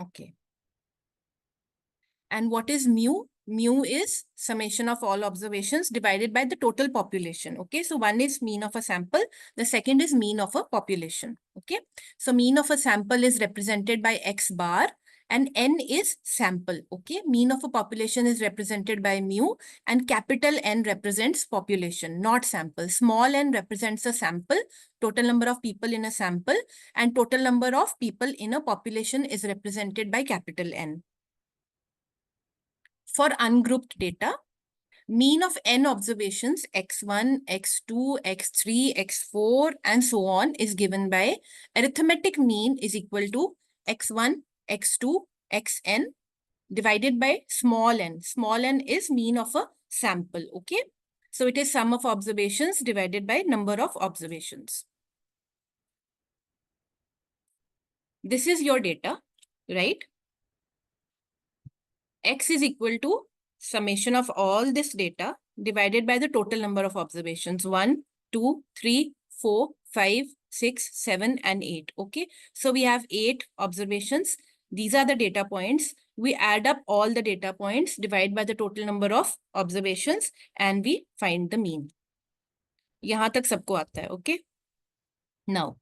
Okay. And what is mu? Mu is summation of all observations divided by the total population. Okay, so one is mean of a sample. The second is mean of a population. Okay, so mean of a sample is represented by X bar and N is sample. Okay, mean of a population is represented by mu and capital N represents population, not sample. Small n represents a sample, total number of people in a sample, and total number of people in a population is represented by capital N. For ungrouped data, mean of n observations, x1, x2, x3, x4, and so on is given by arithmetic mean is equal to x1, x2, xn divided by small n. Small n is mean of a sample, okay? So it is sum of observations divided by number of observations. This is your data, right? X is equal to summation of all this data divided by the total number of observations. 1, 2, 3, 4, 5, 6, 7, and 8. Okay. So we have 8 observations. These are the data points. We add up all the data points, divide by the total number of observations, and we find the mean. यहाँ तक सबको आता है, okay? Now,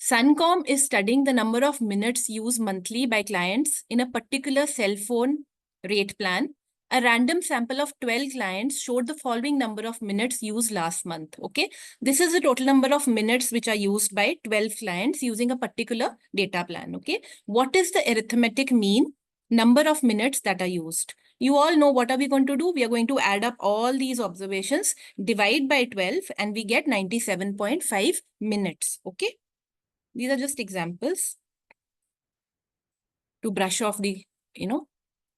Suncom is studying the number of minutes used monthly by clients in a particular cell phone rate plan. A random sample of 12 clients showed the following number of minutes used last month. Okay, this is the total number of minutes which are used by 12 clients using a particular data plan. Okay, what is the arithmetic mean number of minutes that are used? You all know what are we going to do? We are going to add up all these observations, divide by 12, and we get 97.5 minutes. Okay. These are just examples to brush off the,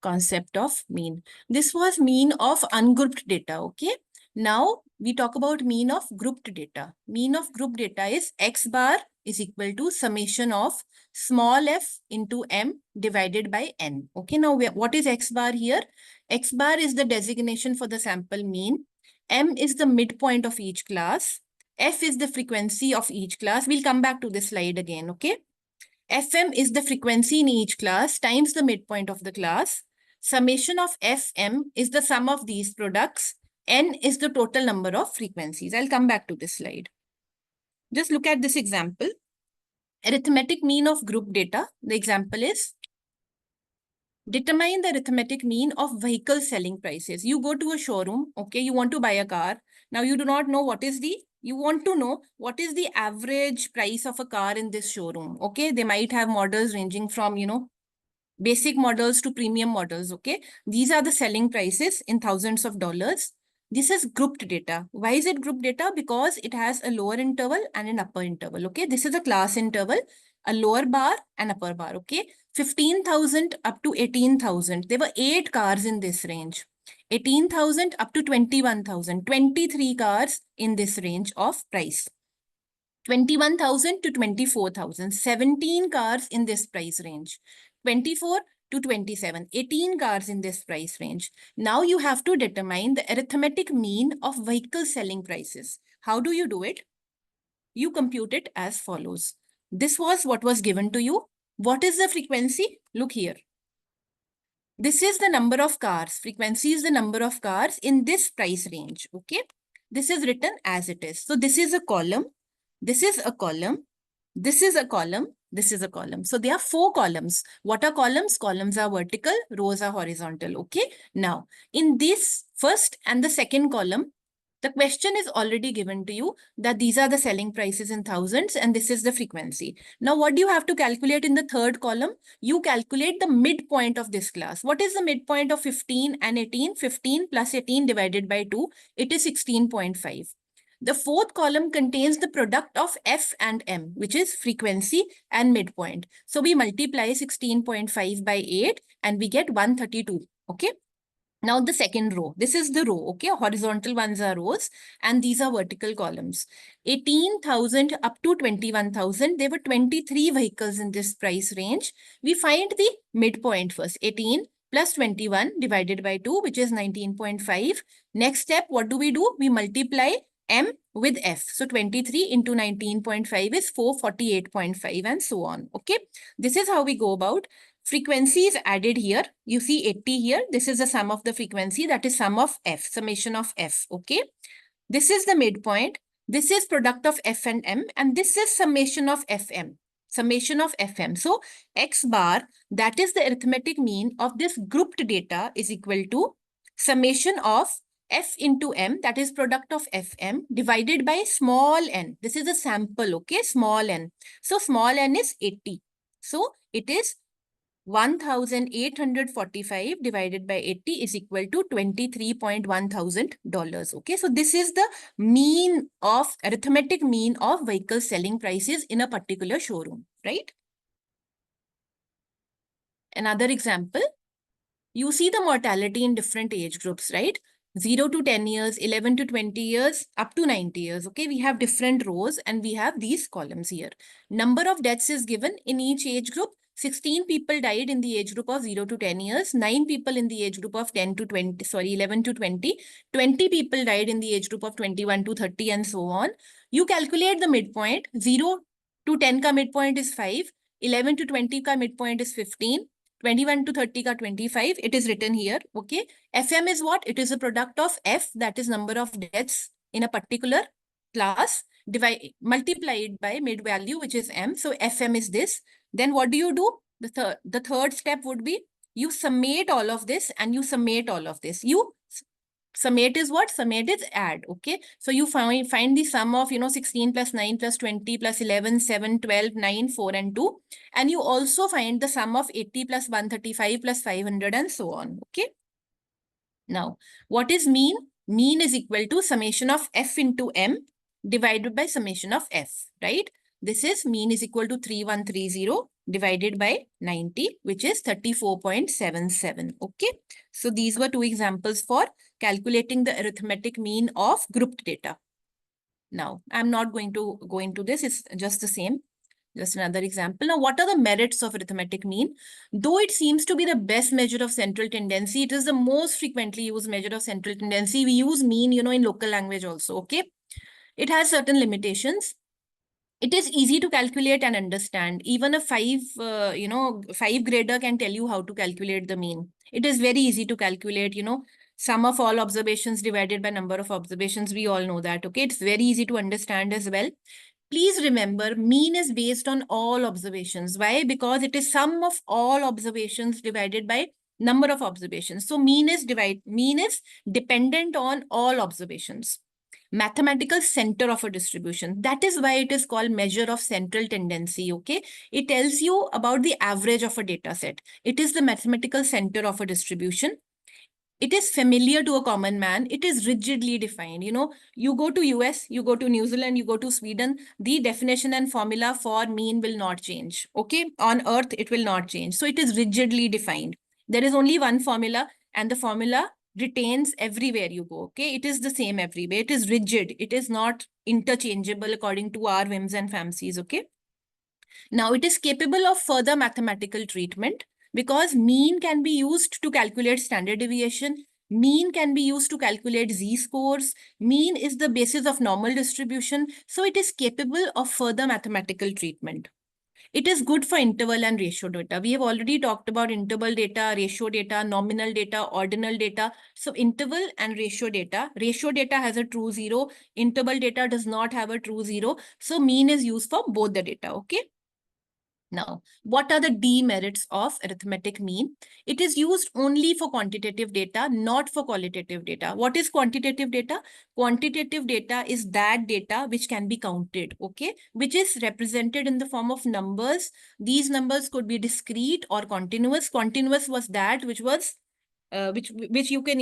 concept of mean. This was mean of ungrouped data, okay? Now, we talk about mean of grouped data. Mean of grouped data is X bar is equal to summation of small f into m divided by n. Okay, now what is X bar here? X bar is the designation for the sample mean. M is the midpoint of each class. F is the frequency of each class. We'll come back to this slide again, okay? Fm is the frequency in each class times the midpoint of the class. Summation of Fm is the sum of these products. N is the total number of frequencies. I'll come back to this slide. Just look at this example. Arithmetic mean of group data. The example is determine the arithmetic mean of vehicle selling prices. You go to a showroom, okay, you want to buy a car. Now you do not know you want to know what is the average price of a car in this showroom, okay? They might have models ranging from, basic models to premium models, okay? These are the selling prices in thousands of dollars. This is grouped data. Why is it grouped data? Because it has a lower interval and an upper interval, okay? This is a class interval, a lower bar and upper bar, okay? 15,000 up to 18,000. There were 8 cars in this range. 18,000 up to 21,000. 23 cars in this range of price. 21,000 to 24,000. 17 cars in this price range. 24 to 27, 18 cars in this price range. Now you have to determine the arithmetic mean of vehicle selling prices. How do you do it? You compute it as follows. This was what was given to you. What is the frequency? Look here. This is the number of cars. Frequency is the number of cars in this price range. Okay. This is written as it is. So this is a column. This is a column. This is a column. This is a column. So there are 4 columns. What are columns? Columns are vertical, rows are horizontal. Okay. Now, in this first and the second column, the question is already given to you that these are the selling prices in thousands and this is the frequency. Now, what do you have to calculate in the third column? You calculate the midpoint of this class. What is the midpoint of 15 and 18? 15 plus 18 divided by 2. It is 16.5. The fourth column contains the product of F and M, which is frequency and midpoint. So we multiply 16.5 by 8 and we get 132. Okay. Now the second row, this is the row, okay? Horizontal ones are rows and these are vertical columns. 18,000 up to 21,000. There were 23 vehicles in this price range. We find the midpoint first, 18 plus 21 divided by 2, which is 19.5. Next step, what do? We multiply M with F. So 23 into 19.5 is 448.5 and so on. Okay. This is how we go about frequency is added here. You see 80 here. This is the sum of the frequency. That is sum of f, summation of f. Okay. This is the midpoint. This is product of f and m. And this is summation of fm. Summation of fm. So x bar, that is the arithmetic mean of this grouped data, is equal to summation of f into m, that is product of fm, divided by small n. This is a sample, okay, small n. So small n is 80. So it is 1,845 divided by 80 is equal to $23,100. Okay, so this is the mean of, arithmetic mean of vehicle selling prices in a particular showroom, right? Another example, you see the mortality in different age groups, right? 0 to 10 years, 11 to 20 years, up to 90 years. Okay, we have different rows and we have these columns here. Number of deaths is given in each age group. 16 people died in the age group of 0 to 10 years, 9 people in the age group of 11 to 20, 20 people died in the age group of 21 to 30 and so on. You calculate the midpoint. 0 to 10 ka midpoint is 5, 11 to 20 ka midpoint is 15, 21 to 30 ka 25, it is written here, okay? FM is what? It is a product of F, that is number of deaths in a particular class, multiplied by mid value, which is M. So FM is this. Then what do you do? The third step would be, you summate all of this and you summate all of this. Summate is what? Summate is add, okay? So you find the sum of, 16 plus 9 plus 20 plus 11, 7, 12, 9, 4 and 2. And you also find the sum of 80 plus 135 plus 500 and so on, okay? Now, what is mean? Mean is equal to summation of F into M divided by summation of F, right? This is mean is equal to 3130 divided by 90, which is 34.77. Okay. So these were two examples for calculating the arithmetic mean of grouped data. Now, I'm not going to go into this. It's just the same. Just another example. Now, what are the merits of arithmetic mean? Though it seems to be the best measure of central tendency, it is the most frequently used measure of central tendency. We use mean, in local language also, okay? It has certain limitations. It is easy to calculate and understand. Even a five grader can tell you how to calculate the mean. It is very easy to calculate, sum of all observations divided by number of observations. We all know that, okay? It's very easy to understand as well. Please remember, mean is based on all observations. Why? Because it is sum of all observations divided by number of observations. So mean is dependent on all observations. Mathematical center of a distribution. That is why it is called measure of central tendency, okay? It tells you about the average of a data set. It is the mathematical center of a distribution. It is familiar to a common man. It is rigidly defined. You go to US, you go to New Zealand, you go to Sweden, the definition and formula for mean will not change, okay? On Earth, it will not change. So it is rigidly defined. There is only one formula and the formula retains everywhere you go, okay? It is the same everywhere. It is rigid. It is not interchangeable according to our whims and fancies, okay? Now, it is capable of further mathematical treatment because mean can be used to calculate standard deviation. Mean can be used to calculate z-scores. Mean is the basis of normal distribution. So it is capable of further mathematical treatment. It is good for interval and ratio data. We have already talked about interval data, ratio data, nominal data, ordinal data. So interval and ratio data has a true zero. Interval data does not have a true zero. So mean is used for both the data, okay? Now, what are the demerits of arithmetic mean? It is used only for quantitative data, not for qualitative data. What is quantitative data? Quantitative data is that data which can be counted, okay? Which is represented in the form of numbers. These numbers could be discrete or continuous. Continuous was that which was which you can,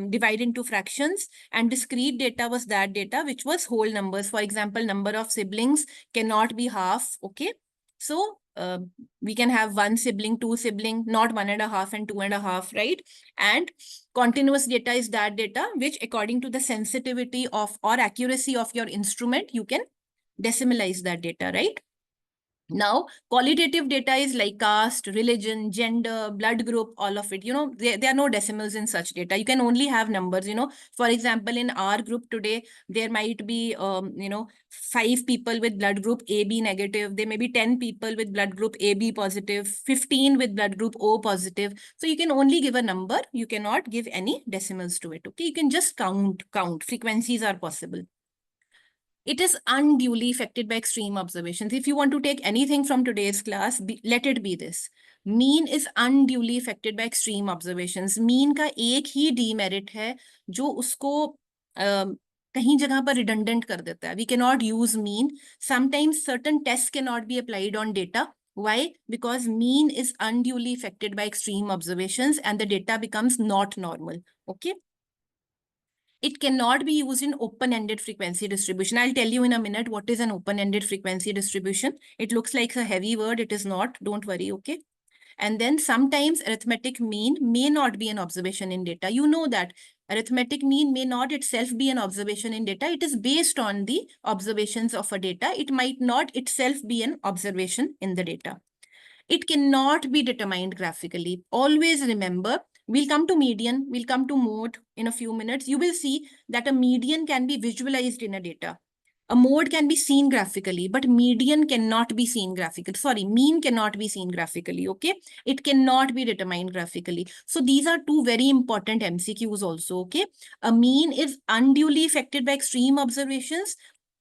divide into fractions, and discrete data was that data which was whole numbers. For example, number of siblings cannot be half, okay? So we can have one sibling, two sibling, not 1.5 and 2.5, right? And continuous data is that data which, according to the sensitivity of or accuracy of your instrument, you can decimalize that data, right? Now, qualitative data is like caste, religion, gender, blood group, all of it. There are no decimals in such data. You can only have numbers. For example, in our group today, there might be, 5 people with blood group AB negative. There may be 10 people with blood group AB positive, 15 with blood group O positive. So you can only give a number. You cannot give any decimals to it. Okay, you can just count. Frequencies are possible. It is unduly affected by extreme observations. If you want to take anything from today's class, let it be this. Mean is unduly affected by extreme observations. Mean का एक ही demerit है जो उसको कहीं जगह पर redundant कर देता है. We cannot use mean. Sometimes certain tests cannot be applied on data. Why? Because mean is unduly affected by extreme observations and the data becomes not normal. Okay. It cannot be used in open-ended frequency distribution. I'll tell you in a minute what is an open-ended frequency distribution. It looks like a heavy word. It is not. Don't worry, okay? And then sometimes arithmetic mean may not be an observation in data. You know that arithmetic mean may not itself be an observation in data. It is based on the observations of a data. It might not itself be an observation in the data. It cannot be determined graphically. Always remember, we'll come to median, we'll come to mode in a few minutes. You will see that a median can be visualized in a data. A mode can be seen graphically, but median cannot be seen graphically. Sorry, mean cannot be seen graphically, okay? It cannot be determined graphically. So these are two very important MCQs also, okay? A mean is unduly affected by extreme observations.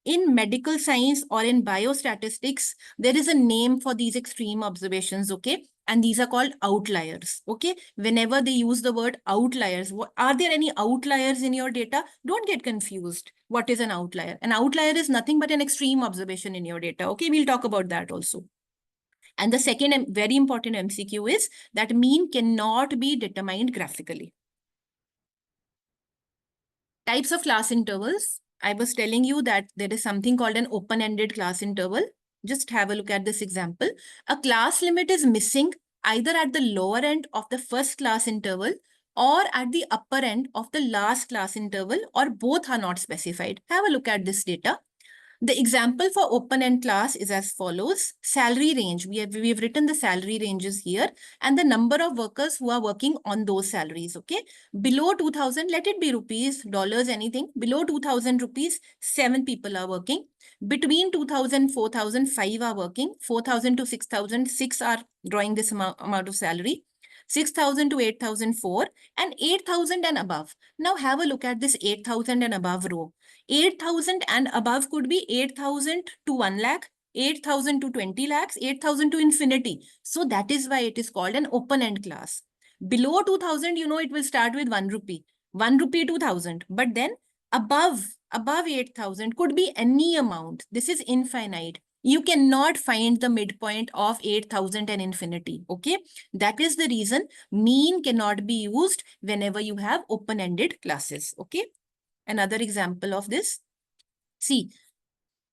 In medical science or in biostatistics, there is a name for these extreme observations, okay? And these are called outliers, okay? Whenever they use the word outliers, are there any outliers in your data? Don't get confused. What is an outlier? An outlier is nothing but an extreme observation in your data, okay? We'll talk about that also. And the second very important MCQ is that mean cannot be determined graphically. Types of class intervals. I was telling you that there is something called an open-ended class interval. Just have a look at this example. A class limit is missing either at the lower end of the first class interval or at the upper end of the last class interval, or both are not specified. Have a look at this data. The example for open-end class is as follows. Salary range. We have written the salary ranges here and the number of workers who are working on those salaries. Okay. Below 2000, let it be rupees, dollars, anything. Below 2000 rupees, 7 people are working. Between 2000, 4000, 5 are working. 4000 to 6000, 6 are drawing this amount of salary. 6,000 to 8,004 and 8,000 and above. Now have a look at this 8,000 and above row. 8,000 and above could be 8,000 to 1 lakh, 8,000 to 20 lakhs, 8,000 to infinity. So that is why it is called an open-end class. Below 2,000, it will start with 1 rupee. 1 rupee 2,000. But then above 8,000 could be any amount. This is infinite. You cannot find the midpoint of 8,000 and infinity, okay? That is the reason mean cannot be used whenever you have open-ended classes, okay? Another example of this. See,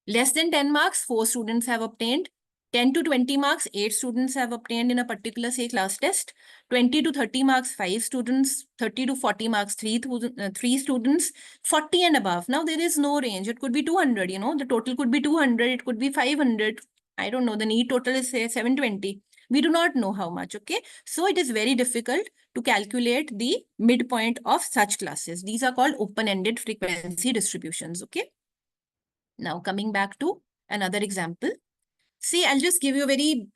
less than 10 marks, 4 students have obtained. 10 to 20 marks, 8 students have obtained in a particular, say, class test. 20 to 30 marks, 5 students. 30 to 40 marks, 3 students. 40 and above. Now, there is no range. It could be 200, the total could be 200. It could be 500. I don't know. The need total is, say, 720. We do not know how much, okay? So, it is very difficult to calculate the midpoint of such classes. These are called open-ended frequency distributions, okay? Now, coming back to another example. See, I'll just give you a very,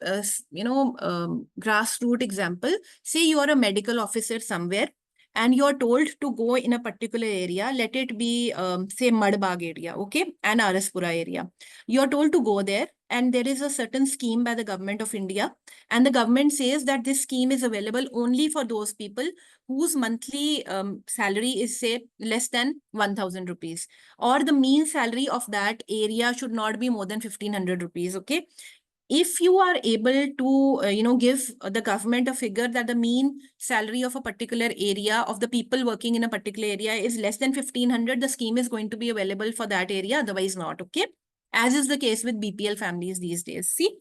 grassroots example. Say you are a medical officer somewhere and you're told to go in a particular area. Let it be, say, Madbag area, okay, and Araspura area. You're told to go there and there is a certain scheme by the government of India. And the government says that this scheme is available only for those people whose monthly salary is, say, less than 1,000 rupees. Or the mean salary of that area should not be more than 1,500 rupees, okay? If you are able to, give the government a figure that the mean salary of a particular area of the people working in a particular area is less than 1,500, the scheme is going to be available for that area, otherwise not, okay? As is the case with BPL families these days. See,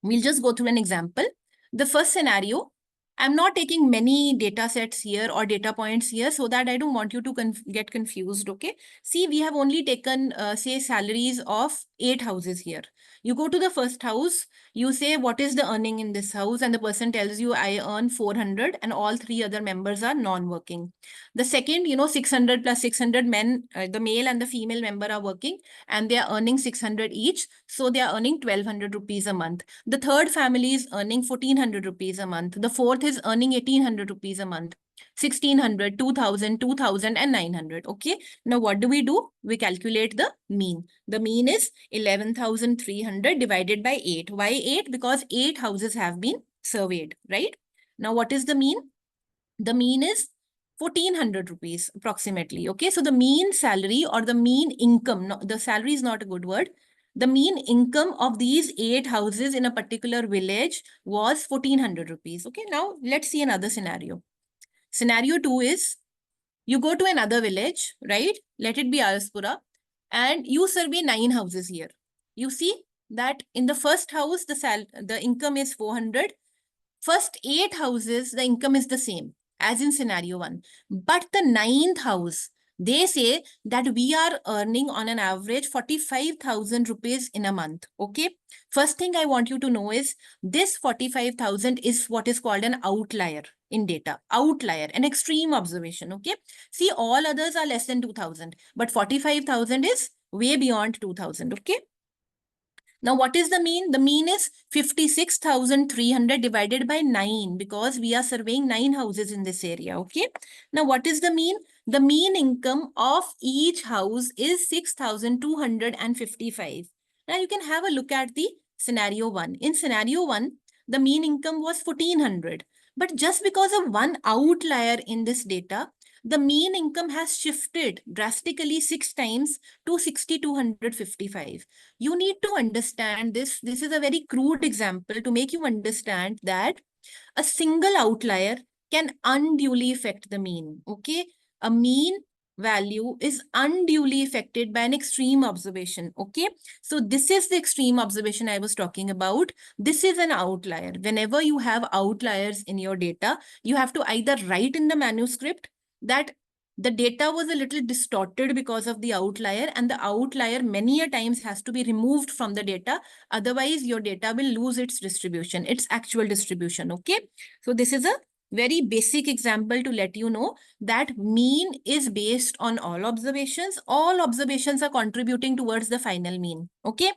we'll just go through an example. The first scenario, I'm not taking many data sets here or data points here so that I don't want you to get confused, okay? See, we have only taken, say, salaries of 8 houses here. You go to the first house, you say, what is the earning in this house? And the person tells you, I earn 400 and all 3 other members are non-working. The second, 600 plus 600 men, the male and the female member are working and they are earning 600 each. So they are earning 1200 rupees a month. The third family is earning 1400 rupees a month. The fourth is earning 1800 rupees a month. 1600, 2000, 2000 and 900. Okay. Now what do? We calculate the mean. The mean is 11,300 divided by 8. Why 8? Because 8 houses have been surveyed, right? Now what is the mean? The mean is 1400 rupees approximately. Okay. So the mean salary or the mean income, no, the salary is not a good word. The mean income of these 8 houses in a particular village was 1400 rupees. Okay. Now let's see another scenario. Scenario 2 is you go to another village, right? Let it be Ayaspura, and you survey 9 houses here. You see that in the first house, the income is 400. First 8 houses, the income is the same as in scenario 1. But the 9th house, they say that we are earning on an average 45,000 rupees in a month. Okay. First thing I want you to know is this 45,000 is what is called an outlier in data. Outlier, an extreme observation. Okay. See, all others are less than 2,000, but 45,000 is way beyond 2,000. Okay. Now, what is the mean? The mean is 56,300 divided by 9 because we are surveying 9 houses in this area. Okay. Now, what is the mean? The mean income of each house is 6,255. Now, you can have a look at the scenario 1. In scenario 1, the mean income was 1,400. But just because of one outlier in this data, the mean income has shifted drastically 6 times to 6,255. You need to understand this. This is a very crude example to make you understand that a single outlier can unduly affect the mean. Okay. A mean value is unduly affected by an extreme observation. Okay. So this is the extreme observation I was talking about. This is an outlier. Whenever you have outliers in your data, you have to either write in the manuscript that the data was a little distorted because of the outlier, and the outlier many a times has to be removed from the data. Otherwise, your data will lose its distribution, its actual distribution. Okay. So this is a very basic example to let you know that mean is based on all observations. All observations are contributing towards the final mean. Okay.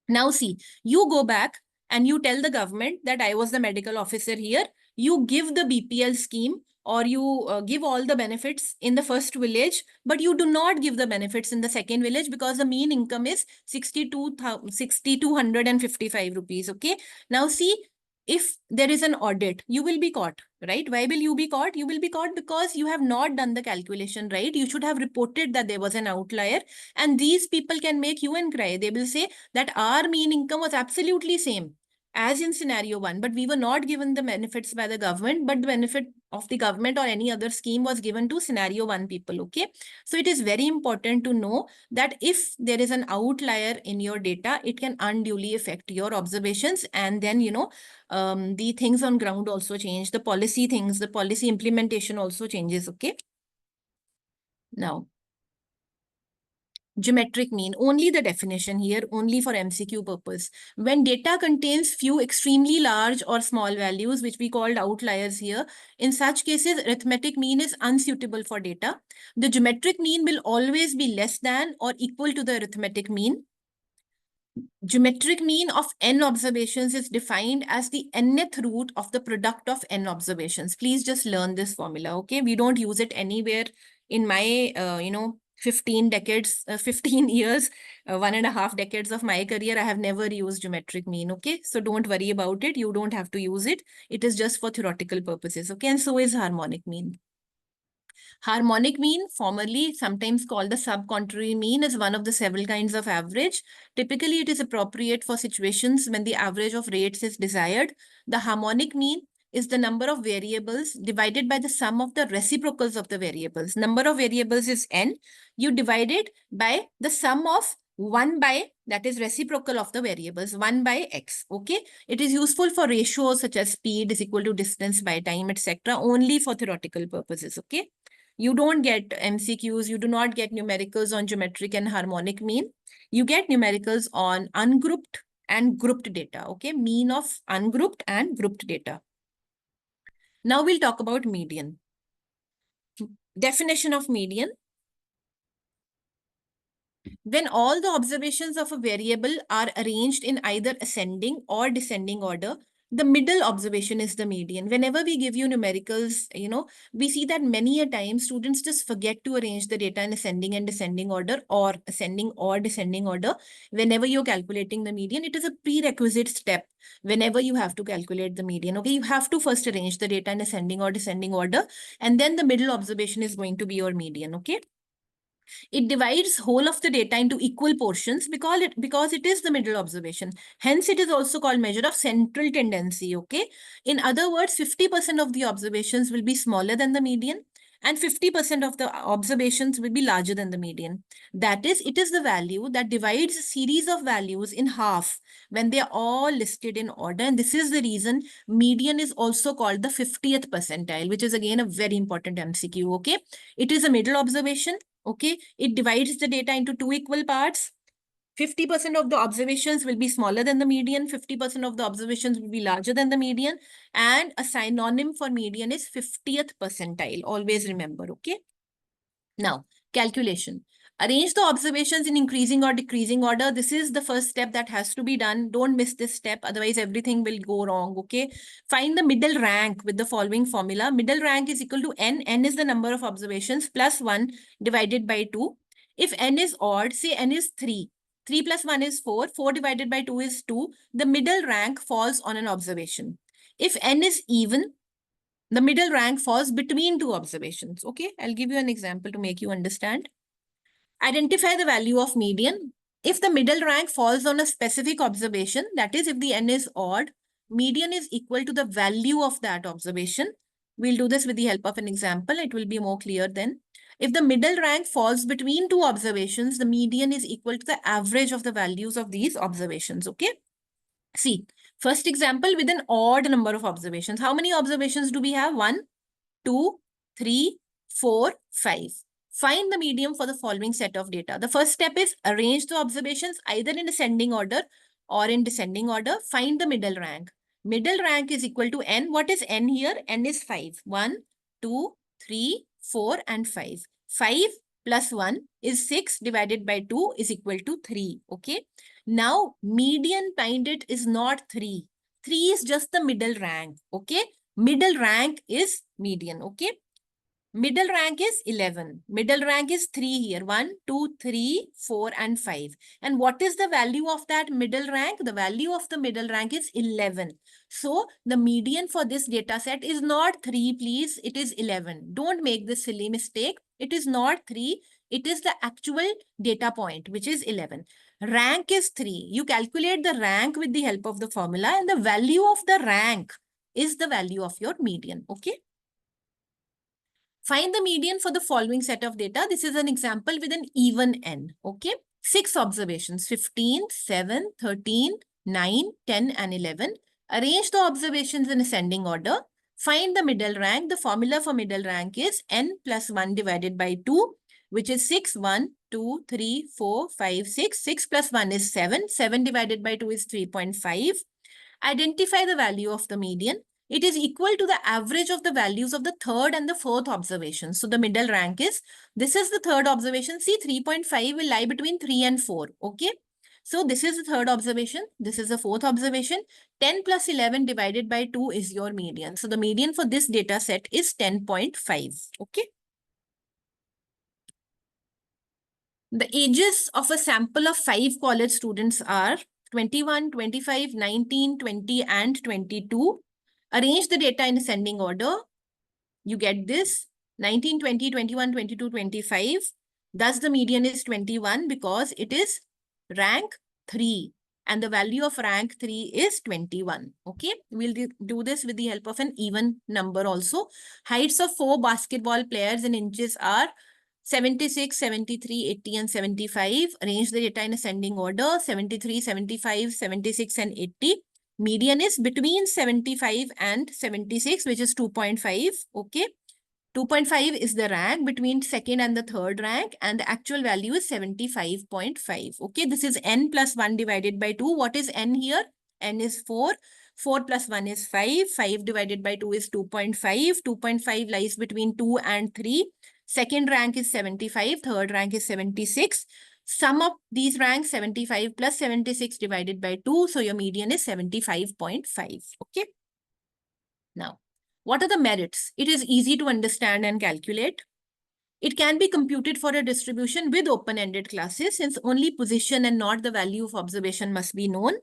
Now see, you go back and you tell the government that I was the medical officer here. You give the BPL scheme or you give all the benefits in the first village, but you do not give the benefits in the second village because the mean income is 6,255 rupees. Okay. Now see, if there is an audit, you will be caught, right? Why will you be caught? You will be caught because you have not done the calculation right. You should have reported that there was an outlier, and these people can make you and cry. They will say that our mean income was absolutely same as in scenario 1, but we were not given the benefits by the government, but the benefit of the government or any other scheme was given to scenario 1 people. Okay. So it is very important to know that if there is an outlier in your data, it can unduly affect your observations. And then, the things on ground also change. The policy things, the policy implementation also changes. Okay. Now, geometric mean, only the definition here, only for MCQ purpose. When data contains few extremely large or small values, which we called outliers here, in such cases, arithmetic mean is unsuitable for data. The geometric mean will always be less than or equal to the arithmetic mean. Geometric mean of n observations is defined as the nth root of the product of n observations. Please just learn this formula, okay? We don't use it anywhere in my, 15 decades, 15 years, 1.5 decades of my career. I have never used geometric mean, okay? So don't worry about it. You don't have to use it. It is just for theoretical purposes, okay? And so is harmonic mean. Harmonic mean, formerly sometimes called the subcontrary mean, is one of the several kinds of average. Typically, it is appropriate for situations when the average of rates is desired. The harmonic mean is the number of variables divided by the sum of the reciprocals of the variables. Number of variables is n. You divide it by the sum of 1 by, that is reciprocal of the variables, 1 by x. Okay. It is useful for ratios such as speed is equal to distance by time, etc. Only for theoretical purposes. Okay. You don't get MCQs, you do not get numericals on geometric and harmonic mean. You get numericals on ungrouped and grouped data, okay? Mean of ungrouped and grouped data. Now we'll talk about median. Definition of median. When all the observations of a variable are arranged in either ascending or descending order, the middle observation is the median. Whenever we give you numericals, we see that many a time students just forget to arrange the data in ascending and descending order or ascending or descending order. Whenever you're calculating the median, it is a prerequisite step. Whenever you have to calculate the median, okay, you have to first arrange the data in ascending or descending order, and then the middle observation is going to be your median, okay? It divides whole of the data into equal portions because it is the middle observation. Hence, it is also called measure of central tendency, okay? In other words, 50% of the observations will be smaller than the median and 50% of the observations will be larger than the median. That is, it is the value that divides a series of values in half when they are all listed in order. And this is the reason median is also called the 50th percentile, which is again a very important MCQ, okay? It is a middle observation. Okay, it divides the data into two equal parts. 50% of the observations will be smaller than the median, 50% of the observations will be larger than the median, and a synonym for median is 50th percentile. Always remember, okay? Now, calculation. Arrange the observations in increasing or decreasing order. This is the first step that has to be done. Don't miss this step, otherwise everything will go wrong, okay? Find the middle rank with the following formula. Middle rank is equal to n. N is the number of observations plus 1 divided by 2. If n is odd, say n is 3. 3 plus 1 is 4. 4 divided by 2 is 2. The middle rank falls on an observation. If n is even, the middle rank falls between two observations. Okay, I'll give you an example to make you understand. Identify the value of median. If the middle rank falls on a specific observation, that is, if the n is odd, median is equal to the value of that observation. We'll do this with the help of an example. It will be more clear then. If the middle rank falls between two observations, the median is equal to the average of the values of these observations. Okay. See, first example with an odd number of observations. How many observations do we have? 1, 2, 3, 4, 5. Find the median for the following set of data. The first step is arrange the observations either in ascending order or in descending order. Find the middle rank. Middle rank is equal to n. What is n here? N is 5. 1, 2, 3, 4, and 5. 5 plus 1 is 6 divided by 2 is equal to 3. Okay. Now, median behind it is not 3. 3 is just the middle rank. Okay. Middle rank is median. Okay. Middle rank is 11. Middle rank is 3 here. 1, 2, 3, 4, and 5. And what is the value of that middle rank? The value of the middle rank is 11. So the median for this data set is not 3, please. It is 11. Don't make this silly mistake. It is not 3. It is the actual data point, which is 11. Rank is 3. You calculate the rank with the help of the formula, and the value of the rank is the value of your median. Okay. Find the median for the following set of data. This is an example with an even n. Okay. 6 observations, 15, 7, 13, 9, 10, and 11. Arrange the observations in ascending order. Find the middle rank. The formula for middle rank is n plus 1 divided by 2, which is 6, 1, 2, 3, 4, 5, 6. 6 plus 1 is 7. 7 divided by 2 is 3.5. Identify the value of the median. It is equal to the average of the values of the third and the fourth observation. So the middle rank is, this is the third observation. See, 3.5 will lie between 3 and 4. Okay. So this is the third observation. This is the fourth observation. 10 plus 11 divided by 2 is your median. So the median for this data set is 10.5. Okay. The ages of a sample of 5 college students are 21, 25, 19, 20, and 22. Arrange the data in ascending order. You get this 19, 20, 21, 22, 25. Thus, the median is 21 because it is rank 3. And the value of rank 3 is 21. Okay. We'll do this with the help of an even number also. Heights of 4 basketball players in inches are 76, 73, 80, and 75. Arrange the data in ascending order. 73, 75, 76, and 80. Median is between 75 and 76, which is 2.5. Okay. 2.5 is the rank between second and the third rank, and the actual value is 75.5. Okay, this is n plus 1 divided by 2. What is n here? N is 4. 4 plus 1 is 5. 5 divided by 2 is 2.5. 2.5 lies between 2 and 3. Second rank is 75. Third rank is 76. Sum of these ranks, 75 plus 76 divided by 2. So your median is 75.5. Okay. Now, what are the merits? It is easy to understand and calculate. It can be computed for a distribution with open-ended classes, since only position and not the value of observation must be known.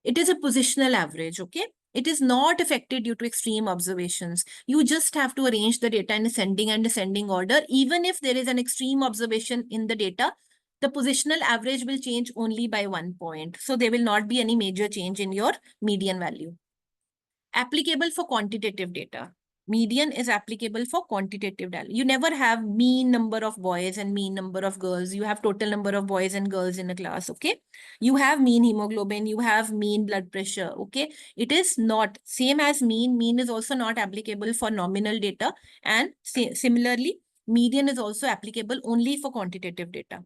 It is a positional average, okay? It is not affected due to extreme observations. You just have to arrange the data in ascending and descending order. Even if there is an extreme observation in the data, the positional average will change only by 1 point. So there will not be any major change in your median value. Applicable for quantitative data. Median is applicable for quantitative data. You never have mean number of boys and mean number of girls. You have total number of boys and girls in a class, okay? You have mean hemoglobin, you have mean blood pressure, okay? It is not same as mean. Mean is also not applicable for nominal data. And similarly, median is also applicable only for quantitative data.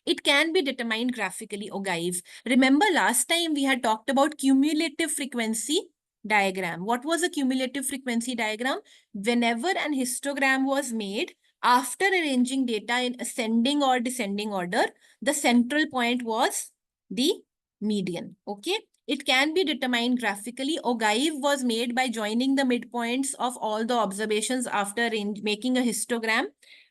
It can be determined graphically, Ogive. Remember last time we had talked about cumulative frequency diagram. What was a cumulative frequency diagram? Whenever an histogram was made, after arranging data in ascending or descending order, the central point was the median. Okay. It can be determined graphically. Ogive was made by joining the midpoints of all the observations after making a histogram,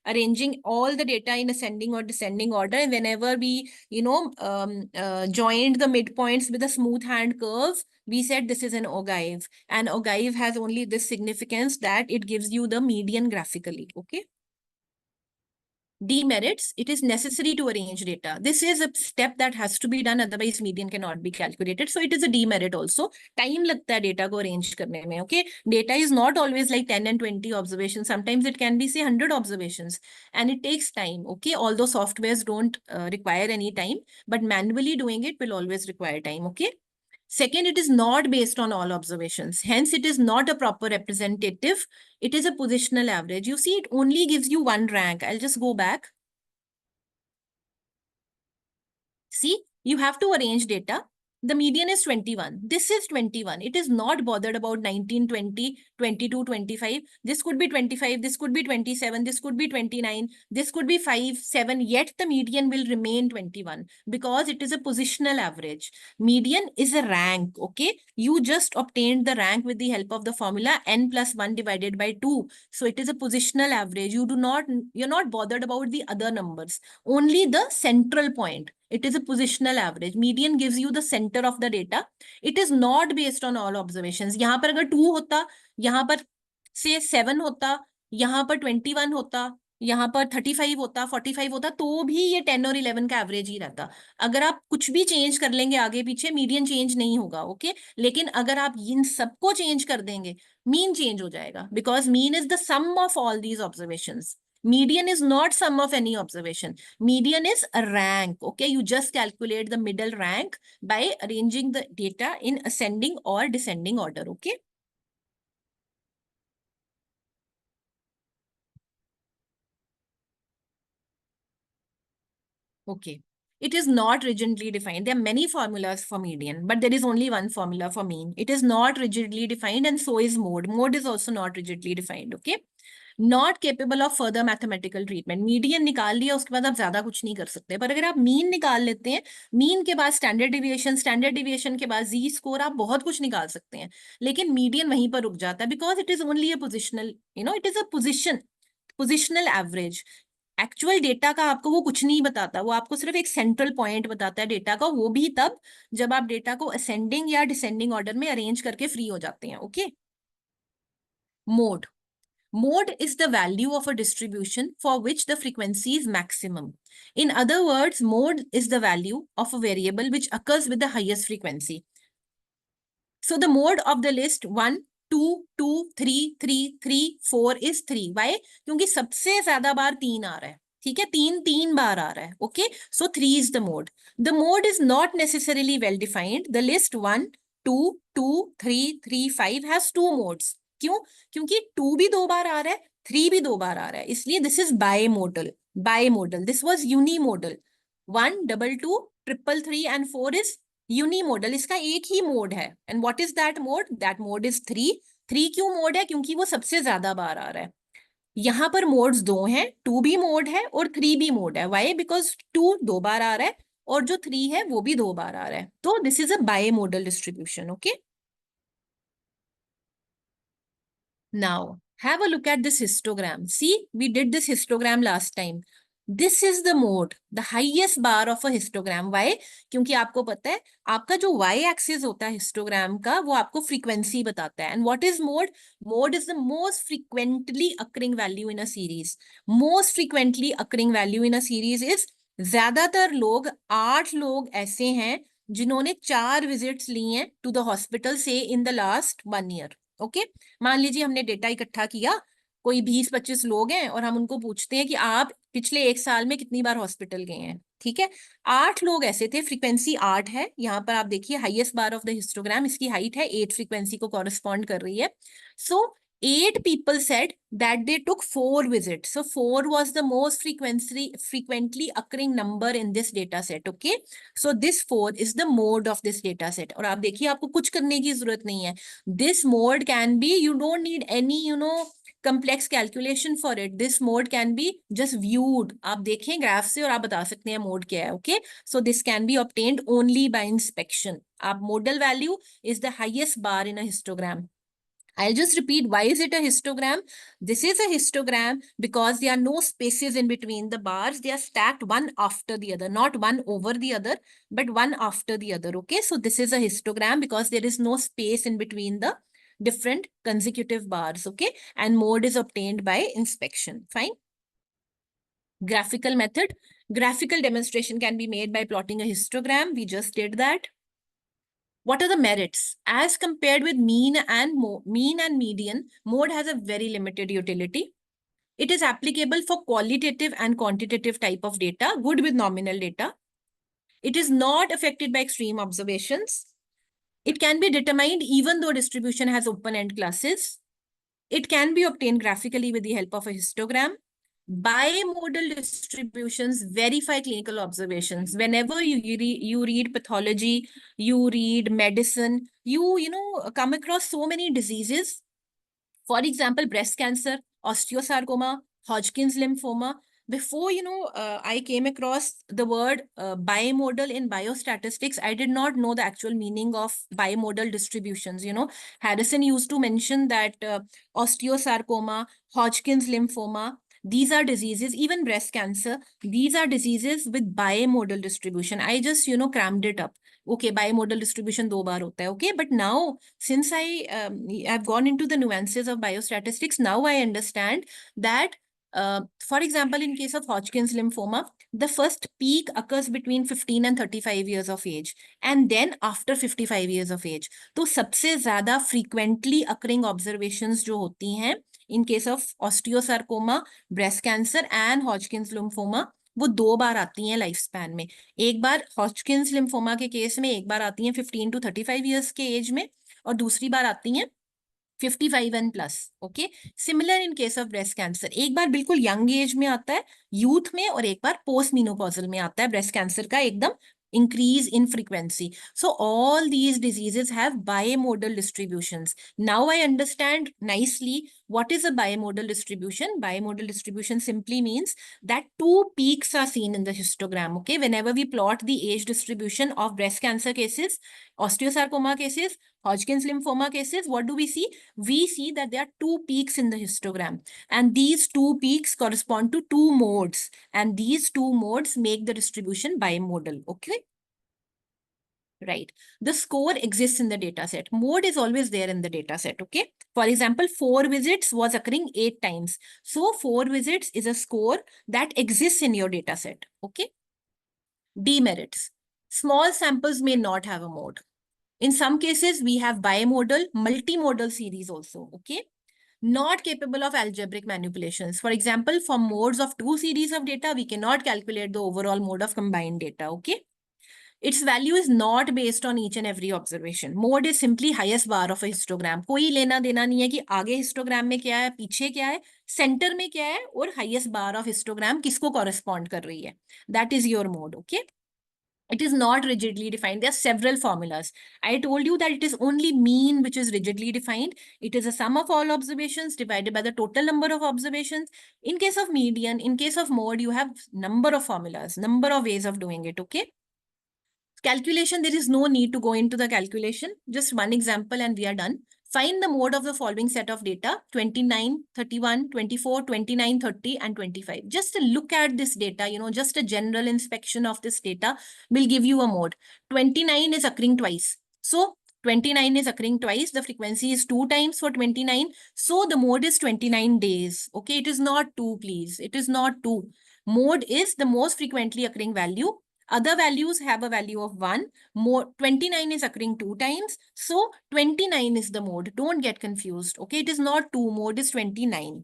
arranging all the data in ascending or descending order. And whenever we, joined the midpoints with a smooth hand curve, we said this is an ogive. And ogive has only this significance that it gives you the median graphically. Okay. Demerits, it is necessary to arrange data. This is a step that has to be done, otherwise median cannot be calculated. So it is a demerit also. Time lagta hai data ko arrange karne mein, okay? Data is not always like 10 and 20 observations. Sometimes it can be say 100 observations and it takes time, okay? Although softwares don't require any time, but manually doing it will always require time, okay? Second, it is not based on all observations. Hence, it is not a proper representative. It is a positional average. You see, it only gives you one rank. I'll just go back. See, you have to arrange data. The median is 21. This is 21. It is not bothered about 19, 20, 22, 25. This could be 25. This could be 27. This could be 29. This could be 5, 7. Yet the median will remain 21 because it is a positional average. Median is a rank. Okay. You just obtained the rank with the help of the formula n plus 1 divided by 2. So it is a positional average. You're not bothered about the other numbers. Only the central point. It is a positional average. Median gives you the center of the data. It is not based on all observations. यहाँ पर अगर 2 होता, यहाँ पर से 7 होता, यहाँ पर 21 होता, यहाँ पर 35 होता, 45 होता, तो भी ये 10 और 11 का एवरेज ही रहता. अगर आप कुछ भी चेंज कर लेंगे आगे पीछे, मीडियन चेंज नहीं होगा, ओके? लेकिन अगर आप इन सबको चेंज कर देंगे, मीन चेंज हो जाएगा, because mean is the sum of all these observations. Median is not sum of any observation. Median is a rank. Okay, you just calculate the middle rank by arranging the data in ascending or descending order. Okay. Okay. It is not rigidly defined. There are many formulas for median, but there is only one formula for mean. It is not rigidly defined, and so is mode. Mode is also not rigidly defined. Okay. Not capable of further mathematical treatment. Median निकाल लिया, उसके बाद आप ज्यादा कुछ नहीं कर सकते. पर अगर आप मीन निकाल लेते हैं, मीन के बाद स्टैंडर्ड डिविएशन के बाद जी स्कोर, आप बहुत कुछ निकाल सकते हैं. लेकिन मीडियन वहीं पर रुक जाता है because it is only a positional, it is a positional average. Actual data का आपको वो कुछ नहीं बताता, वो आपको सिर्फ एक सेंट्रल पॉइंट बताता है डेटा का, वो भी तब जब आप डेटा को असेंडिंग या डिसेंडिंग ऑर्डर में अरेंज करके फ्री हो जाते हैं. Okay. Mode. Mode is the value of a distribution for which the frequency is maximum. In other words, mode is the value of a variable which occurs with the highest frequency. So the mode of the list 1, 2, 2, 3, 3, 3, 4 is 3. Why? क्योंकि सबसे ज्यादा बार 3 आ रहा है. ठीक है, 3 बार आ रहा है. Okay, so 3 is the mode. The mode is not necessarily well defined. The list 1, 2, 2, 3, 3, 5 has 2 modes. क्यों? क्योंकि 2 भी 2 बार आ रहा है, 3 भी 2 बार आ रहा है, इसलिए this is bimodal. Bimodal. This was unimodal. 1, 2, 2, 3, 3 and 4 is unimodal. इसका एक ही मोड है. And what is that mode? That mode is 3. 3 क्यों मोड है? क्योंकि वो सबसे ज्यादा बार आ रहा है. यहाँ पर मोड्स दो हैं, 2 भी मोड है और 3 भी मोड है. वाई? बिकॉज 2 2 बार आ रहा है और जो 3 है वो भी 2 बार आ रहा है. तो this is a bimodal distribution. Okay, now, have a look at this histogram. See, we did this histogram last time. This is the mode, the highest bar of a histogram. Why? क्योंकि आपको पता है आपका जो y axis होता है histogram का, वो आपको frequency बताता है. And what is mode? Mode is the most frequently occurring value in a series. Most frequently occurring value in a series is, ज्यादातर लोग, 8 लोग ऐसे हैं जिन्होंने 4 विजिट्स ली हैं टू द हॉस्पिटल से in the last 1 year. Okay, मान लीजिए हमने डेटा इकट्ठा किया, कोई 20-25 लोग हैं और हम उनको पूछते हैं कि आप पिछले 1 साल में कितनी बार हॉस्पिटल गए हैं. ठीक है, 8 लोग ऐसे थे, फ्रीक्वेंसी 8 है. यहाँ पर आप देखिए highest bar of the histogram, इसकी हाइट है 8, फ्रीक्वेंसी को कॉरेस्पॉन्ड कर रही है. सो 8 people said that they took 4 visits. So 4 was the most frequently occurring number in this data set. Okay, so this 4 is the mode of this data set. और आप देखिए आपको कुछ करने की जरूरत नहीं है. This mode can be, you don't need any complex calculation for it. This mode can be just viewed. आप देखें ग्राफ से और आप बता सकते हैं मोड क्या है. Okay, so this can be obtained only by inspection. आप modal value is the highest bar in a histogram. I'll just repeat, why is it a histogram? This is a histogram because there are no spaces in between the bars. They are stacked one after the other, not one over the other, but one after the other. Okay, so this is a histogram because there is no space in between the different consecutive bars. Okay, and mode is obtained by inspection. Fine. Graphical method. Graphical demonstration can be made by plotting a histogram. We just did that. What are the merits? As compared with mean and median, mode has a very limited utility. It is applicable for qualitative and quantitative type of data, good with nominal data. It is not affected by extreme observations. It can be determined even though distribution has open-end classes. It can be obtained graphically with the help of a histogram. Bimodal distributions verify clinical observations. Whenever you read pathology, you read medicine, you come across so many diseases. For example, breast cancer, osteosarcoma, Hodgkin's lymphoma. Before I came across the word bimodal in biostatistics, I did not know the actual meaning of bimodal distributions. Harrison used to mention that osteosarcoma, Hodgkin's lymphoma, these are diseases, even breast cancer, these are diseases with bimodal distribution. I just crammed it up. Okay, bimodal distribution 2 बार होता है. Okay, but now since I've gone into the nuances of biostatistics, now I understand that for example, in case of Hodgkin's lymphoma, the first peak occurs between 15 and 35 years of age, and then after 55 years of age. तो सबसे ज्यादा frequently occurring observations जो होती हैं in case of osteosarcoma, breast cancer and Hodgkin's lymphoma, वो 2 बार आती हैं life span में. एक बार हॉजकिंस लिम्फोमा के केस में एक बार आती हैं 15 to 35 ईयर्स के एज में, और दूसरी बार आती हैं 55 and plus. Okay, similar in case of breast cancer, एक बार बिल्कुल यंग एज में आता है यूथ में, और एक बार पोस्ट मीनोपॉजल में आता है ब्रेस्ट कैंसर का एकदम increase in frequency. So all these diseases have bimodal distributions. Now I understand nicely what is a bimodal distribution. Bimodal distribution simply means that 2 peaks are seen in the histogram. Okay, whenever we plot the age distribution of breast cancer cases, osteosarcoma cases, Hodgkin's lymphoma cases, what do we see? We see that there are 2 peaks in the histogram, and these 2 peaks correspond to 2 modes, and these 2 modes make the distribution bimodal. Okay, right. The score exists in the data set. Mode is always there in the data set. Okay, for example, 4 visits was occurring 8 times, so 4 visits is a score that exists in your data set. Okay, demerits. Small samples may not have a mode. In some cases, we have bimodal, multimodal series also. Okay, not capable of algebraic manipulations. For example, for modes of 2 series of data, we cannot calculate the overall mode of combined data. Okay, its value is not based on each and every observation. Mode is simply highest bar of a histogram. कोई लेना देना नहीं है कि आगे histogram में क्या है, पीछे क्या है, center में क्या है, और highest bar of histogram किसको correspond कर रही है. That is your mode, okay? It is not rigidly defined. There are several formulas. I told you that it is only mean which is rigidly defined. It is a sum of all observations divided by the total number of observations. In case of median, in case of mode, you have number of formulas, number of ways of doing it, okay? Calculation, there is no need to go into the calculation. Just one example and we are done. Find the mode of the following set of data: 29, 31, 24, 29, 30, and 25. Just a look at this data, just a general inspection of this data will give you a mode. 29 is occurring twice. So 29 is occurring twice. The frequency is 2 times for 29. So the mode is 29 days. Okay, it is not 2, please. It is not 2. Mode is the most frequently occurring value. Other values have a value of 1. More 29 is occurring 2 times. So 29 is the mode. Don't get confused. Okay, it is not 2. Mode is 29.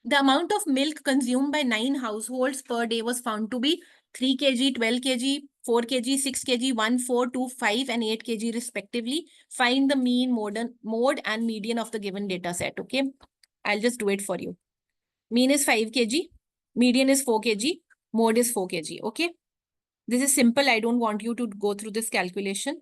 The amount of milk consumed by 9 households per day was found to be 3 kg, 12 kg, 4 kg, 6 kg, 1, 4, 2, 5, and 8 kg respectively. Find the mean, mode, and median of the given data set. Okay, I'll just do it for you. Mean is 5 kg, median is 4 kg, mode is 4 kg. Okay, this is simple. I don't want you to go through this calculation.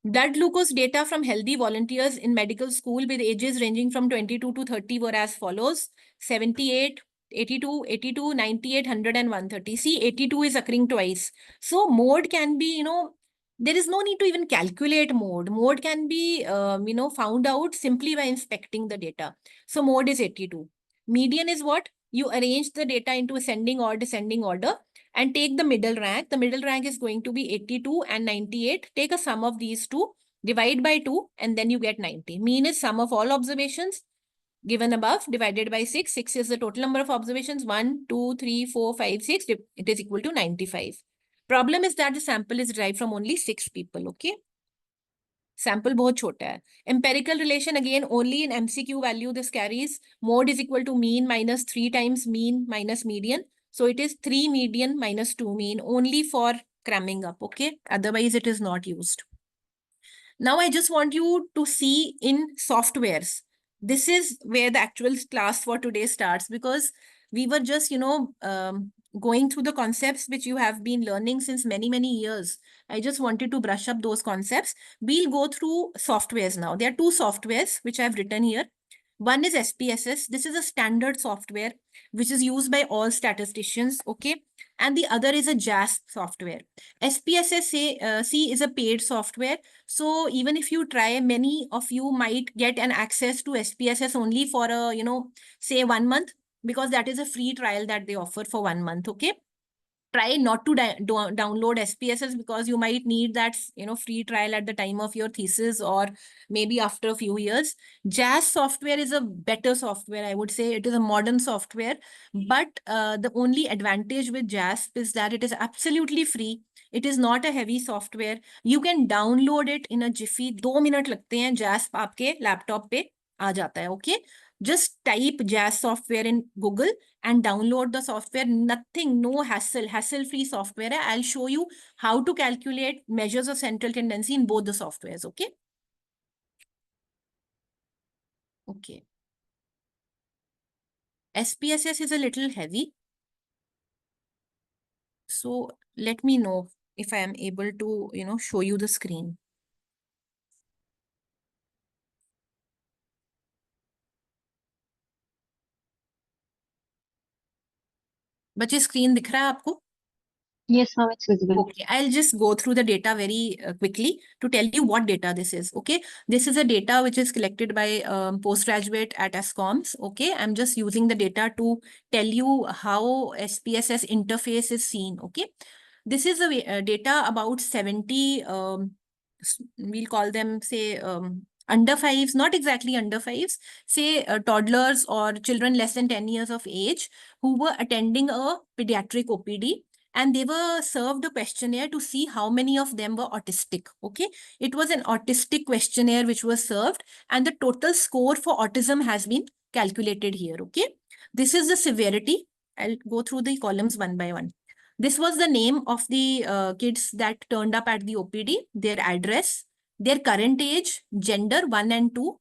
Blood glucose data from healthy volunteers in medical school with ages ranging from 22 to 30 were as follows: 78, 82, 82, 98, 100, and 130. See, 82 is occurring twice. So mode can be, there is no need to even calculate mode. Mode can be, found out simply by inspecting the data. So mode is 82. Median is what? You arrange the data into ascending or descending order and take the middle rank. The middle rank is going to be 82 and 98. Take a sum of these two, divide by 2, and then you get 90. Mean is sum of all observations given above divided by 6. 6 is the total number of observations. 1, 2, 3, 4, 5, 6. It is equal to 95. Problem is that the sample is derived from only 6 people, okay? Sample बहुत छोटा है. Empirical relation, again, only in MCQ value this carries. Mode is equal to mean minus 3 times mean minus median. So it is 3 median minus 2 mean only for cramming up, okay? Otherwise, it is not used. Now, I just want you to see in softwares. This is where the actual class for today starts, because we were just, going through the concepts which you have been learning since many, many years. I just wanted to brush up those concepts. We'll go through softwares now. There are 2 softwares which I've written here. One is SPSS. This is a standard software which is used by all statisticians, okay? And the other is a JASP software. SPSS-C is a paid software. So even if you try, many of you might get an access to SPSS only for a, say 1 month, because that is a free trial that they offer for 1 month, okay? Try not to download SPSS, because you might need that, free trial at the time of your thesis or maybe after a few years. JAS software is a better software, I would say. It is a modern software, but the only advantage with JASP is that it is absolutely free. It is not a heavy software. You can download it in a jiffy. 2 minute लगते हैं, JASP आपके laptop पे आ जाता है, okay? Just type JAS software in Google and download the software. Nothing, no hassle, hassle-free software. I'll show you how to calculate measures of central tendency in both the softwares, okay? Okay. SPSS is a little heavy. So let me know if I am able to, show you the screen. बच्चे screen दिख रहा है आपको? Yes, ma'am, it's visible. Okay, I'll just go through the data very quickly to tell you what data this is. Okay, this is a data which is collected by postgraduate at ASCOMS. Okay, I'm just using the data to tell you how SPSS interface is seen. Okay, this is a data about 70, we'll call them, say, under 5s, not exactly under 5s, say toddlers or children less than 10 years of age who were attending a pediatric OPD. And they were served a questionnaire to see how many of them were autistic, okay? It was an autistic questionnaire which was served, and the total score for autism has been calculated here, okay? This is the severity. I'll go through the columns one by one. This was the name of the kids that turned up at the OPD, their address, their current age, gender 1 and 2.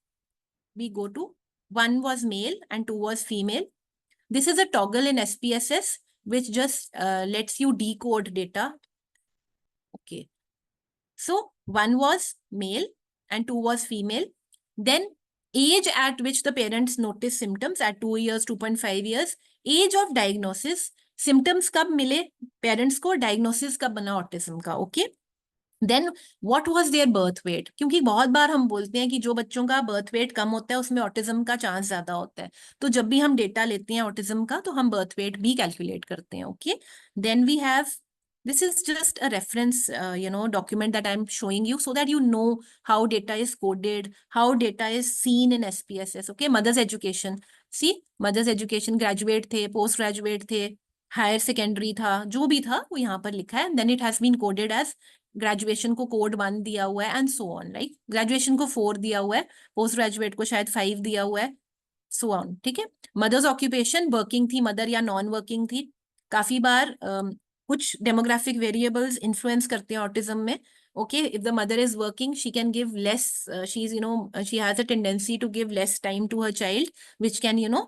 We go to 1 was male and 2 was female. This is a toggle in SPSS which just lets you decode data. Okay. So 1 was male and 2 was female. Then age at which the parents notice symptoms at 2 years, 2.5 years. Age of diagnosis, symptoms कब मिले parents को, diagnosis कब बना autism का. Okay. Then what was their birth weight, क्योंकि बहुत बार हम बोलते हैं कि जो बच्चों का बर्थ वेट कम होता है उसमें ऑटिज्म का चांस ज्यादा होता है. तो जब भी हम डेटा लेते हैं ऑटिज्म का तो हम बर्थ वेट भी कैलकुलेट करते हैं. Okay. Then we have, this is just a reference document that I'm showing you so that you know how data is coded, how data is seen in SPSS. Okay. Mother's education, see, mother's education, graduate थे, post graduate थे, higher secondary था, जो भी था वो यहाँ पर लिखा है. Then it has been coded as graduation को कोड 1 दिया हुआ है and so on. Like graduation को 4 दिया हुआ है, पोस्ट ग्रेजुएट को शायद 5 दिया हुआ है, सो ऑन. ठीक है. मदर्स ऑक्यूपेशन, वर्किंग थी मदर या नॉन वर्किंग थी. काफी बार कुछ डेमोग्राफिक वेरिएबल्स इन्फ्लुएंस करते हैं ऑटिज्म में. Okay. If the mother is working she can give less, she is she has a tendency to give less time to her child which can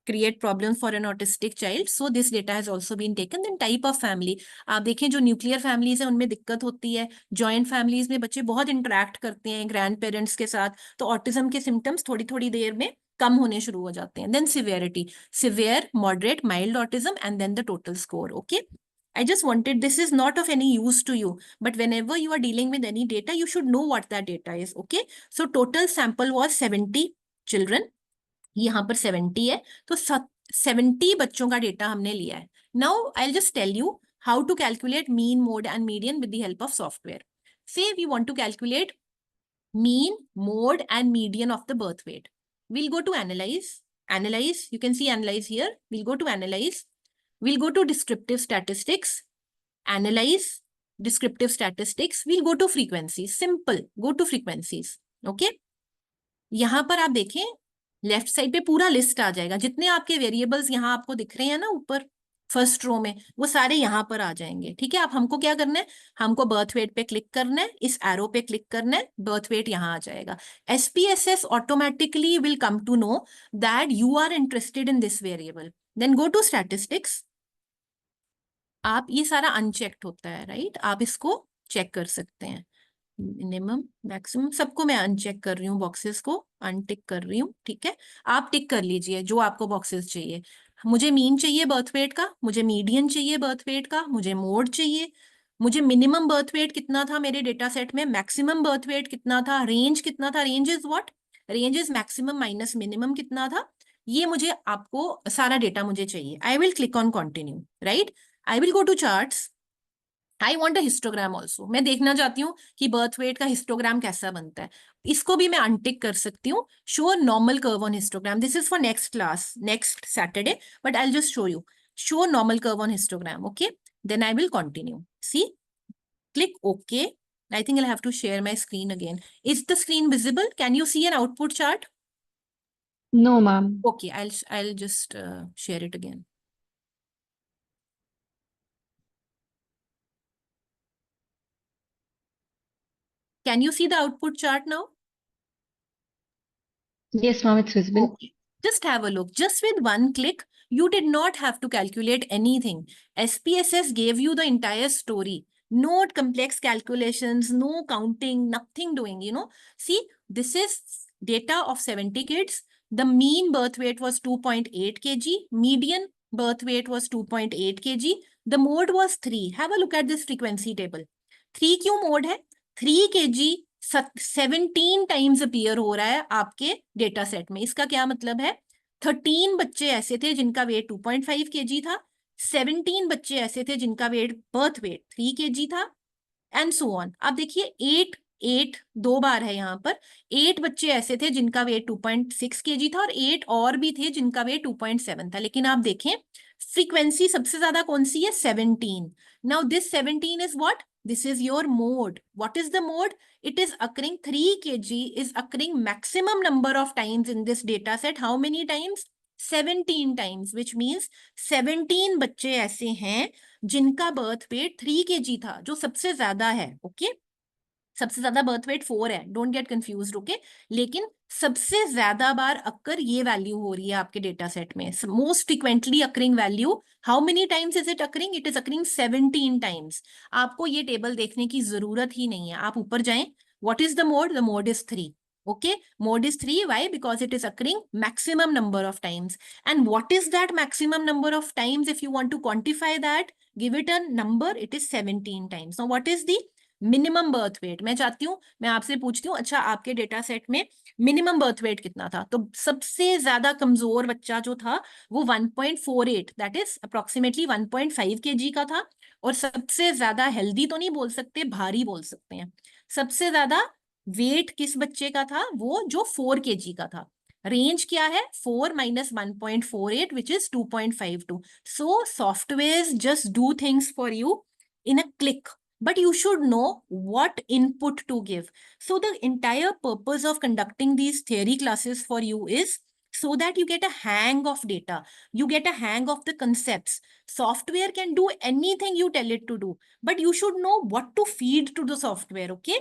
create problems for an autistic child. So this data has also been taken. Then type of family, आप देखें जो nuclear families है उनमें दिक्कत होती है. Joint families में बच्चे बहुत इंटरेक्ट करते हैं ग्रैंड पेरेंट्स के साथ, तो ऑटिज्म के सिम्टम्स थोड़ी थोड़ी देर में कम होने शुरू हो जाते हैं. Then severity, severe, moderate, mild autism and then the total score. Okay. I just wanted, this is not of any use to you, but whenever you are dealing with any data, you should know what that data is. Okay. So total sample was 70 children. यहाँ पर 70 है, तो 70 बच्चों का data हमने लिया है. Now I will just tell you how to calculate mean, mode and median with the help of software. So we want to calculate mean, mode and median of the birth weight. We'll go to analyze. You can see analyze here. We'll go to analyze. We'll go to descriptive statistics. Analyze, descriptive statistics. We'll go to frequencies. Simple. Go to frequencies. Okay. यहाँ पर आप देखें left side पे पूरा list आ जाएगा. जितने आपके variables यहाँ आपको दिख रहे हैं ना ऊपर फर्स्ट रो में, वो सारे यहाँ पर आ जाएंगे. ठीक है. अब हमको क्या करना है, हमको बर्थ वेट पे क्लिक करना है, इस एरो पे क्लिक करना है, बर्थ वेट यहाँ आ जाएगा. SPSS automatically will come to know that you are interested in this variable. Then go to statistics. आप ये सारा अनचेक्ड होता है, राइट. आप इसको चेक कर सकते हैं. मिनिमम, मैक्सिमम, सबको मैं अनचेक कर रही हूँ, बॉक्सेस को अनटिक कर रही हूँ. ठीक है. आप टिक कर लीजिए जो आपको बॉक्सेस चाहिए. मुझे मीन चाहिए बर्थ वेट का, मुझे मीडियन चाहिए बर्थ वेट का, मुझे मोड चाहिए, मुझे मिनिमम बर्थ वेट कितना था मेरे डेटा सेट में, मैक्सिमम बर्थ वेट कितना था, रेंज कितना था. Range is what, range is maximum minus minimum कितना था. ये मुझे आपको सारा डेटा मुझे चाहिए. I will click on continue. Right. I will go to charts. I want a histogram also. मैं देखना चाहती हूँ कि बर्थ वेट का हिस्टोग्राम कैसा बनता है. इसको भी मैं अनटिक कर सकती हूँ. Show normal curve on histogram. This is for next class, next Saturday, but I just show you. Show normal curve on histogram. Okay. Then I will continue. See, click OK. I think I'll have to share my screen again. Is the screen visible? Can you see an output chart? No, ma'am. Okay, I'll just share it again. Can you see the output chart now? Yes, ma'am, it's visible. Okay. Just have a look. Just with one click, you did not have to calculate anything. SPSS gave you the entire story. No complex calculations, no counting, nothing doing. See, this is data of 70 kids. The mean birth weight was 2.8 kg. Median birth weight was 2.8 kg. The mode was 3. Have a look at this frequency table. 3 क्यों mode है? 3 kg 17 times appear हो रहा है आपके data set में. इसका क्या मतलब है, 13 बच्चे ऐसे थे जिनका वेट 2.5 kg था, 17 बच्चे ऐसे थे जिनका वेट बर्थ वेट 3 kg था, एंड सो ऑन. आप देखिए 8 दो बार है यहाँ पर. 8 बच्चे ऐसे थे जिनका वेट 2.6 kg था और 8 और भी थे जिनका वेट 2.7 था. लेकिन आप देखें फ्रीक्वेंसी सबसे ज्यादा कौन सी है, 17. Now this 17 is what, this is your mode. What is the mode? It is occurring 3 kg is occurring maximum number of times in this data set. How many times? 17 times, which means 17 बच्चे ऐसे हैं जिनका birth weight 3 kg था, जो सबसे ज्यादा है। Okay, सबसे ज्यादा बर्थ वेट 4 है, डोंट गेट कंफ्यूज्ड। ओके, लेकिन सबसे ज्यादा बार अक्कर ये वैल्यू हो रही है आपके डेटा सेट में, most frequently occurring value. How many times is it occurring? It is occurring 17 times. आपको ये टेबल देखने की जरूरत ही नहीं है, आप ऊपर जाएं। What is the mode? The mode is 3। Okay, mode is 3. Why? Because it is occurring maximum number of times. And what is that maximum number of times? If you want to quantify that, give it a number. It is 17 times. Now, what is the minimum birth weight? मैं चाहती हूँ, मैं आपसे पूछती हूँ, अच्छा आपके data set में मिनिमम बर्थ वेट कितना था? तो सबसे ज्यादा कमजोर बच्चा जो था वो 1.48, दैट इज अप्रोक्सीमेटली 1.5 kg का था। और सबसे ज्यादा हेल्दी तो नहीं बोल सकते, भारी बोल सकते हैं। सबसे ज्यादा वेट किस बच्चे का था? वो जो 4 kg का था। रेंज क्या है? 4 - 1.48 which is 2.52। So software just do things for you in a click, but you should know what input to give. So the entire purpose of conducting these theory classes for you is so that you get a hang of data, you get a hang of the concepts. Software can do anything you tell it to do, but you should know what to feed to the software. Okay,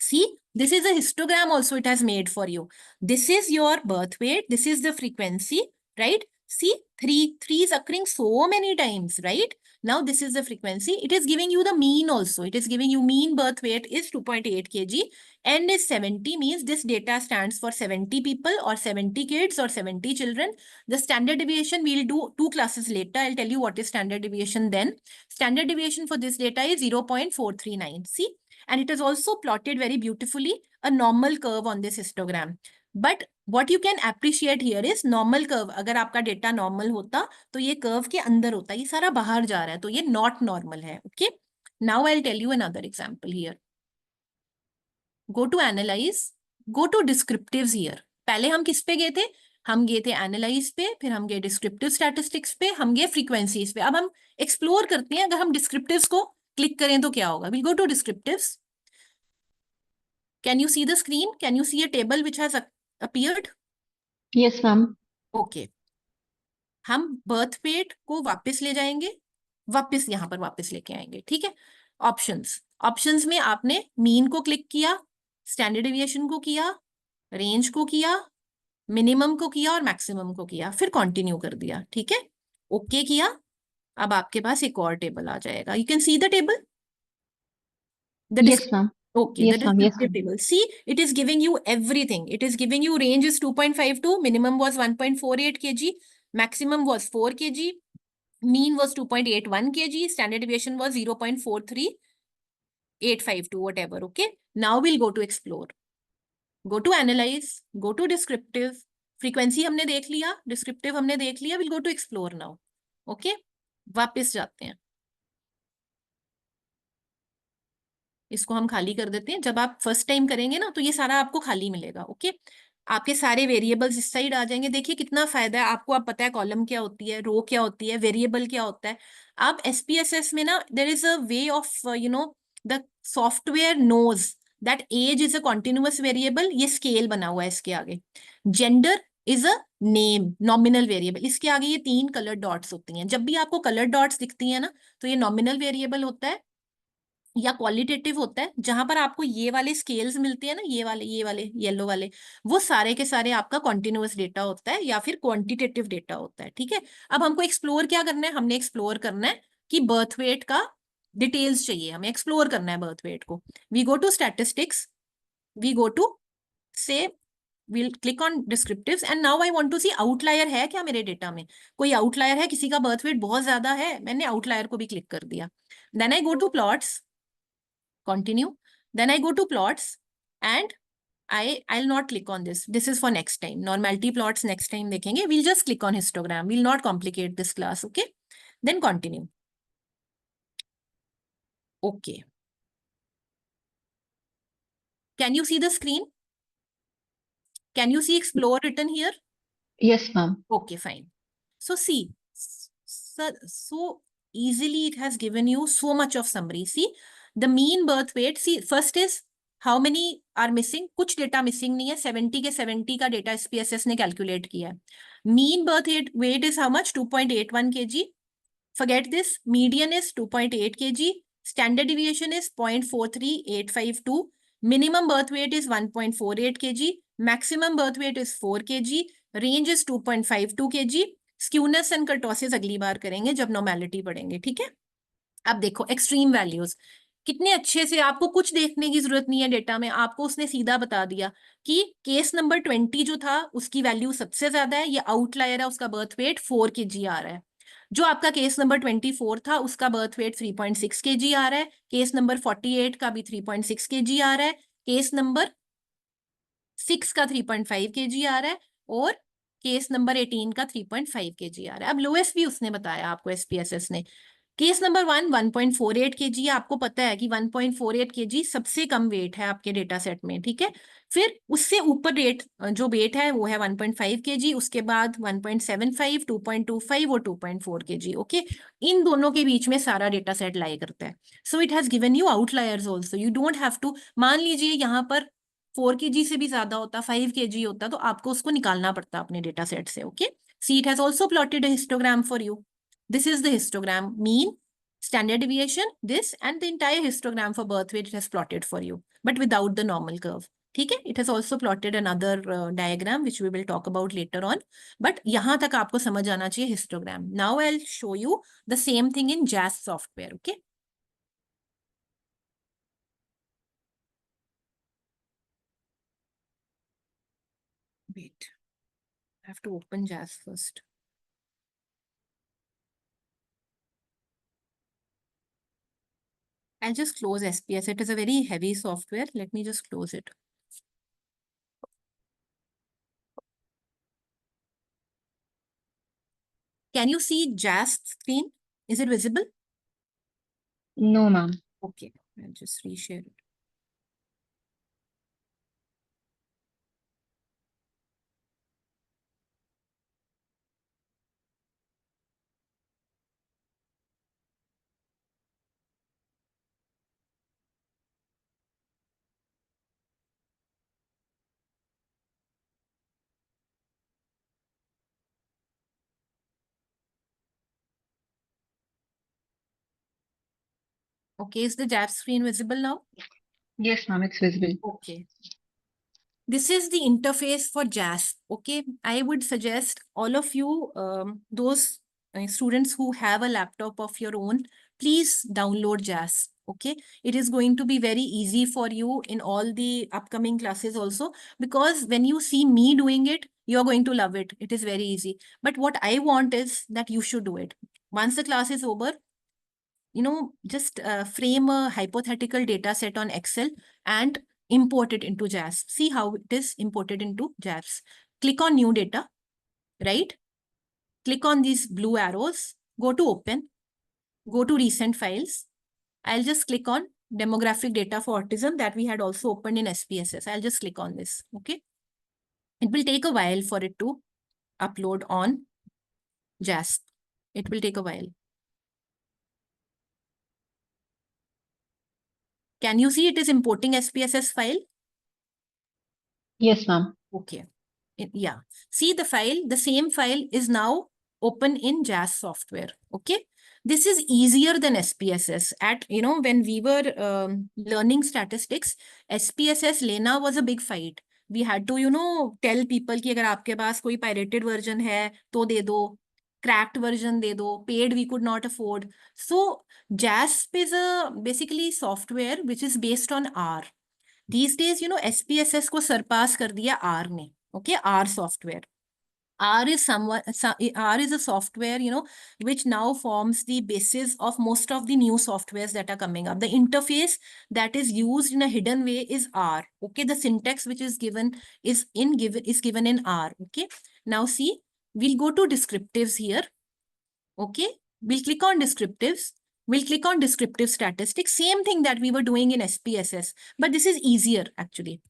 see, this is a histogram also it has made for you. This is your birth weight. This is the frequency, right? See, 3 is occurring so many times, right? Now this is the frequency. It is giving you the mean also. It is giving you mean birth weight is 2.8 kg. N is 70, means this data stands for 70 people or 70 kids or 70 children. The standard deviation we'll do 2 classes later. I'll tell you what is standard deviation then. Standard deviation for this data is 0.439. See? And it is also plotted very beautifully, a normal curve on this histogram. But what you can appreciate here is normal curve. अगर आपका data normal होता तो ये curve के अंदर होता, ये सारा बाहर जा रहा है, तो ये नॉट नॉर्मल है। Okay, now I will tell you another example here. Go to analyse, go to descriptives here. पहले हम किस पे गए थे? हम गए थे एनालाइज पे, फिर हम गए डिस्क्रिप्टिव स्टैटिस्टिक्स पे, हम गए फ्रीक्वेंसीज पे। अब हम एक्सप्लोर करते हैं, अगर हम डिस्क्रिप्टिव्स को क्लिक करें तो क्या होगा? Will go to descriptives. Can you see the screen? Can you see a table which has appeared? Yes, ma'am. Okay. हम बर्थ वेट को वापस ले जाएंगे, वापस यहां पर वापस लेके आएंगे। ठीक है, ऑप्शंस, ऑप्शंस में आपने मीन को क्लिक किया, स्टैंडर्ड डेविएशन को किया, रेंज को किया, मिनिमम को किया और मैक्सिमम को किया, फिर कंटिन्यू कर दिया। ठीक है, ओके किया। अब आपके पास एक और टेबल आ जाएगा। You can see the table, Yes, ma'am. okay, Yes, the ma'am. Yes, descriptive ma'am. table. See, it is giving you everything. It is giving you range is 2.52, minimum was 1.48 kg, maximum was 4 kg, mean was 2.81 kg, standard deviation was 0.43852, whatever. Okay, now we'll go to explore, go to analyze, go to descriptive. Frequency हमने देख लिया, descriptive हमने देख लिया, we'll go to explore now. Okay, वापस जाते हैं, इसको हम खाली कर देते हैं। जब आप फर्स्ट टाइम करेंगे ना तो ये सारा आपको खाली मिलेगा। ओके, आपके सारे वेरिएबल्स इस साइड आ जाएंगे। देखिए कितना फायदा है आपको, आप पता है कॉलम क्या होती है, रो क्या होती है, वेरिएबल क्या होता है। आप एसपीएसएस में ना there is a way of the software knows that age is a continuous variable. ये स्केल बना हुआ है इसके आगे। Gender is a name, nominal variable, इसके आगे ये 3 कलर डॉट्स होती हैं। जब भी आपको कलर डॉट्स दिखती है ना तो ये नॉमिनल वेरिएबल होता है या क्वालिटेटिव होता है। जहां पर आपको ये वाले स्केल्स मिलते हैं ना, ये वाले येलो वाले, वो सारे के सारे आपका कॉन्टिन्यूअस डेटा होता है या फिर क्वांटिटेटिव डेटा होता है। ठीक है, अब हमको एक्सप्लोर क्या करना है? हमने एक्सप्लोर करना है कि बर्थ वेट का डिटेल्स चाहिए, हमें एक्सप्लोर करना है बर्थ वेट को। We go to statistics, we go to से we'll click on descriptives and now I want to see outlier है क्या मेरे डेटा में, कोई आउटलायर है, किसी का बर्थ वेट बहुत ज्यादा है, मैंने आउटलायर को भी क्लिक कर दिया। Then I go to plots, continue, then I go to plots and I'll not click on this. This is for next time. Normality plots next time देखेंगे. We'll just click on histogram. We'll not complicate this class. Okay. Then continue. Okay. Can you see the screen? Can you see explore written here? Yes, ma'am. Okay, fine. So see, so easily it has given you so much of summary. See, the mean birth weight. See, first is how many are missing, कुछ data missing नहीं है, 70 के 70 का data SPSS ने calculate किया है। Mean birth weight is how much, 2.81 kg. Forget this. Median is 2.8 kg. Standard deviation is 0.43852. Minimum birth weight is 1.48 kg. Maximum birth weight is 4 kg. Range is 2.52 kg. Skewness and kurtosis अगली बार करेंगे जब normality पढ़ेंगे, ठीक है। अब देखो extreme values कितने अच्छे से, आपको कुछ देखने की जरूरत नहीं है डेटा में, आपको उसने सीधा बता दिया कि केस नंबर 20 जो था उसकी वैल्यू सबसे ज्यादा है, ये आउटलायर है, उसका बर्थ वेट 4 kg आ रहा है। जो आपका केस नंबर 24 था उसका बर्थ वेट 3.6 kg आ रहा है, केस नंबर 48 का भी 3.6 kg आ रहा है, केस नंबर 6 का 3.5 kg आ रहा है, और केस नंबर 18 का 3.5 kg आ रहा है। अब लोएस्ट भी उसने बताया आपको SPSS ने। केस नंबर 1.48 kg है, आपको पता है कि 1.48 kg सबसे कम वेट है आपके डेटा सेट में, ठीक है। फिर उससे ऊपर रेट जो वेट है वो है 1.5 kg, उसके बाद 1.75, 2.25 और 2.4 kg, ओके। इन दोनों के बीच में सारा डेटा सेट लाई करता है। So it has given you outliers also, you don't have to, मान लीजिए यहाँ पर 4 kg से भी ज्यादा होता, 5 kg होता, तो आपको उसको निकालना पड़ता अपने डेटा सेट से, okay. C it has also plotted a histogram for you. This is the histogram, mean, standard deviation, this, and the entire histogram for birth weight it has plotted for you, but without the normal curve. ठीक है, it has also plotted another diagram which we will talk about later on. But यहाँ तक आपको समझ आना चाहिए histogram. Now I'll show you the same thing in JAS software. Okay. Wait, I have to open JAS first. I'll just close SPS. It is a very heavy software. Let me just close it. Can you see JAS screen? Is it visible? No, ma'am. Okay, I'll just reshare it. Okay, is the JAS screen visible now? Yes, ma'am, it's visible. Okay. This is the interface for JAS. Okay, I would suggest all of you, those students who have a laptop of your own, please download JAS. Okay, it is going to be very easy for you in all the upcoming classes also, because when you see me doing it, you are going to love it. It is very easy. But what I want is that you should do it. Once the class is over, just frame a hypothetical data set on Excel and import it into JAS. See how it is imported into JAS. Click on new data, right? Click on these blue arrows, go to open, go to recent files. I'll just click on demographic data for autism that we had also opened in SPSS. I'll just click on this, okay? It will take a while for it to upload on JAS. It will take a while. Can you see it is importing SPSS file? Yes, ma'am. Okay. Yeah. See the file, the same file is now open in JAS software. Okay. This is easier than SPSS. When we were learning statistics, SPSS lena was a big fight. We had to, tell people कि अगर आपके पास कोई pirated version है तो दे दो, cracked version दे दो, paid we could not afford. So JAS is basically software which is based on R. These days, SPSS को surpass कर दिया R ने. Okay, R software. R is a software, which now forms the basis of most of the new softwares that are coming up. The interface that is used in a hidden way is R. Okay, the syntax which is given is given in R. Okay, now see, we'll go to descriptives here. Okay, we'll click on descriptives. We'll click on descriptive statistics. Same thing that we were doing in SPSS, but this is easier actually.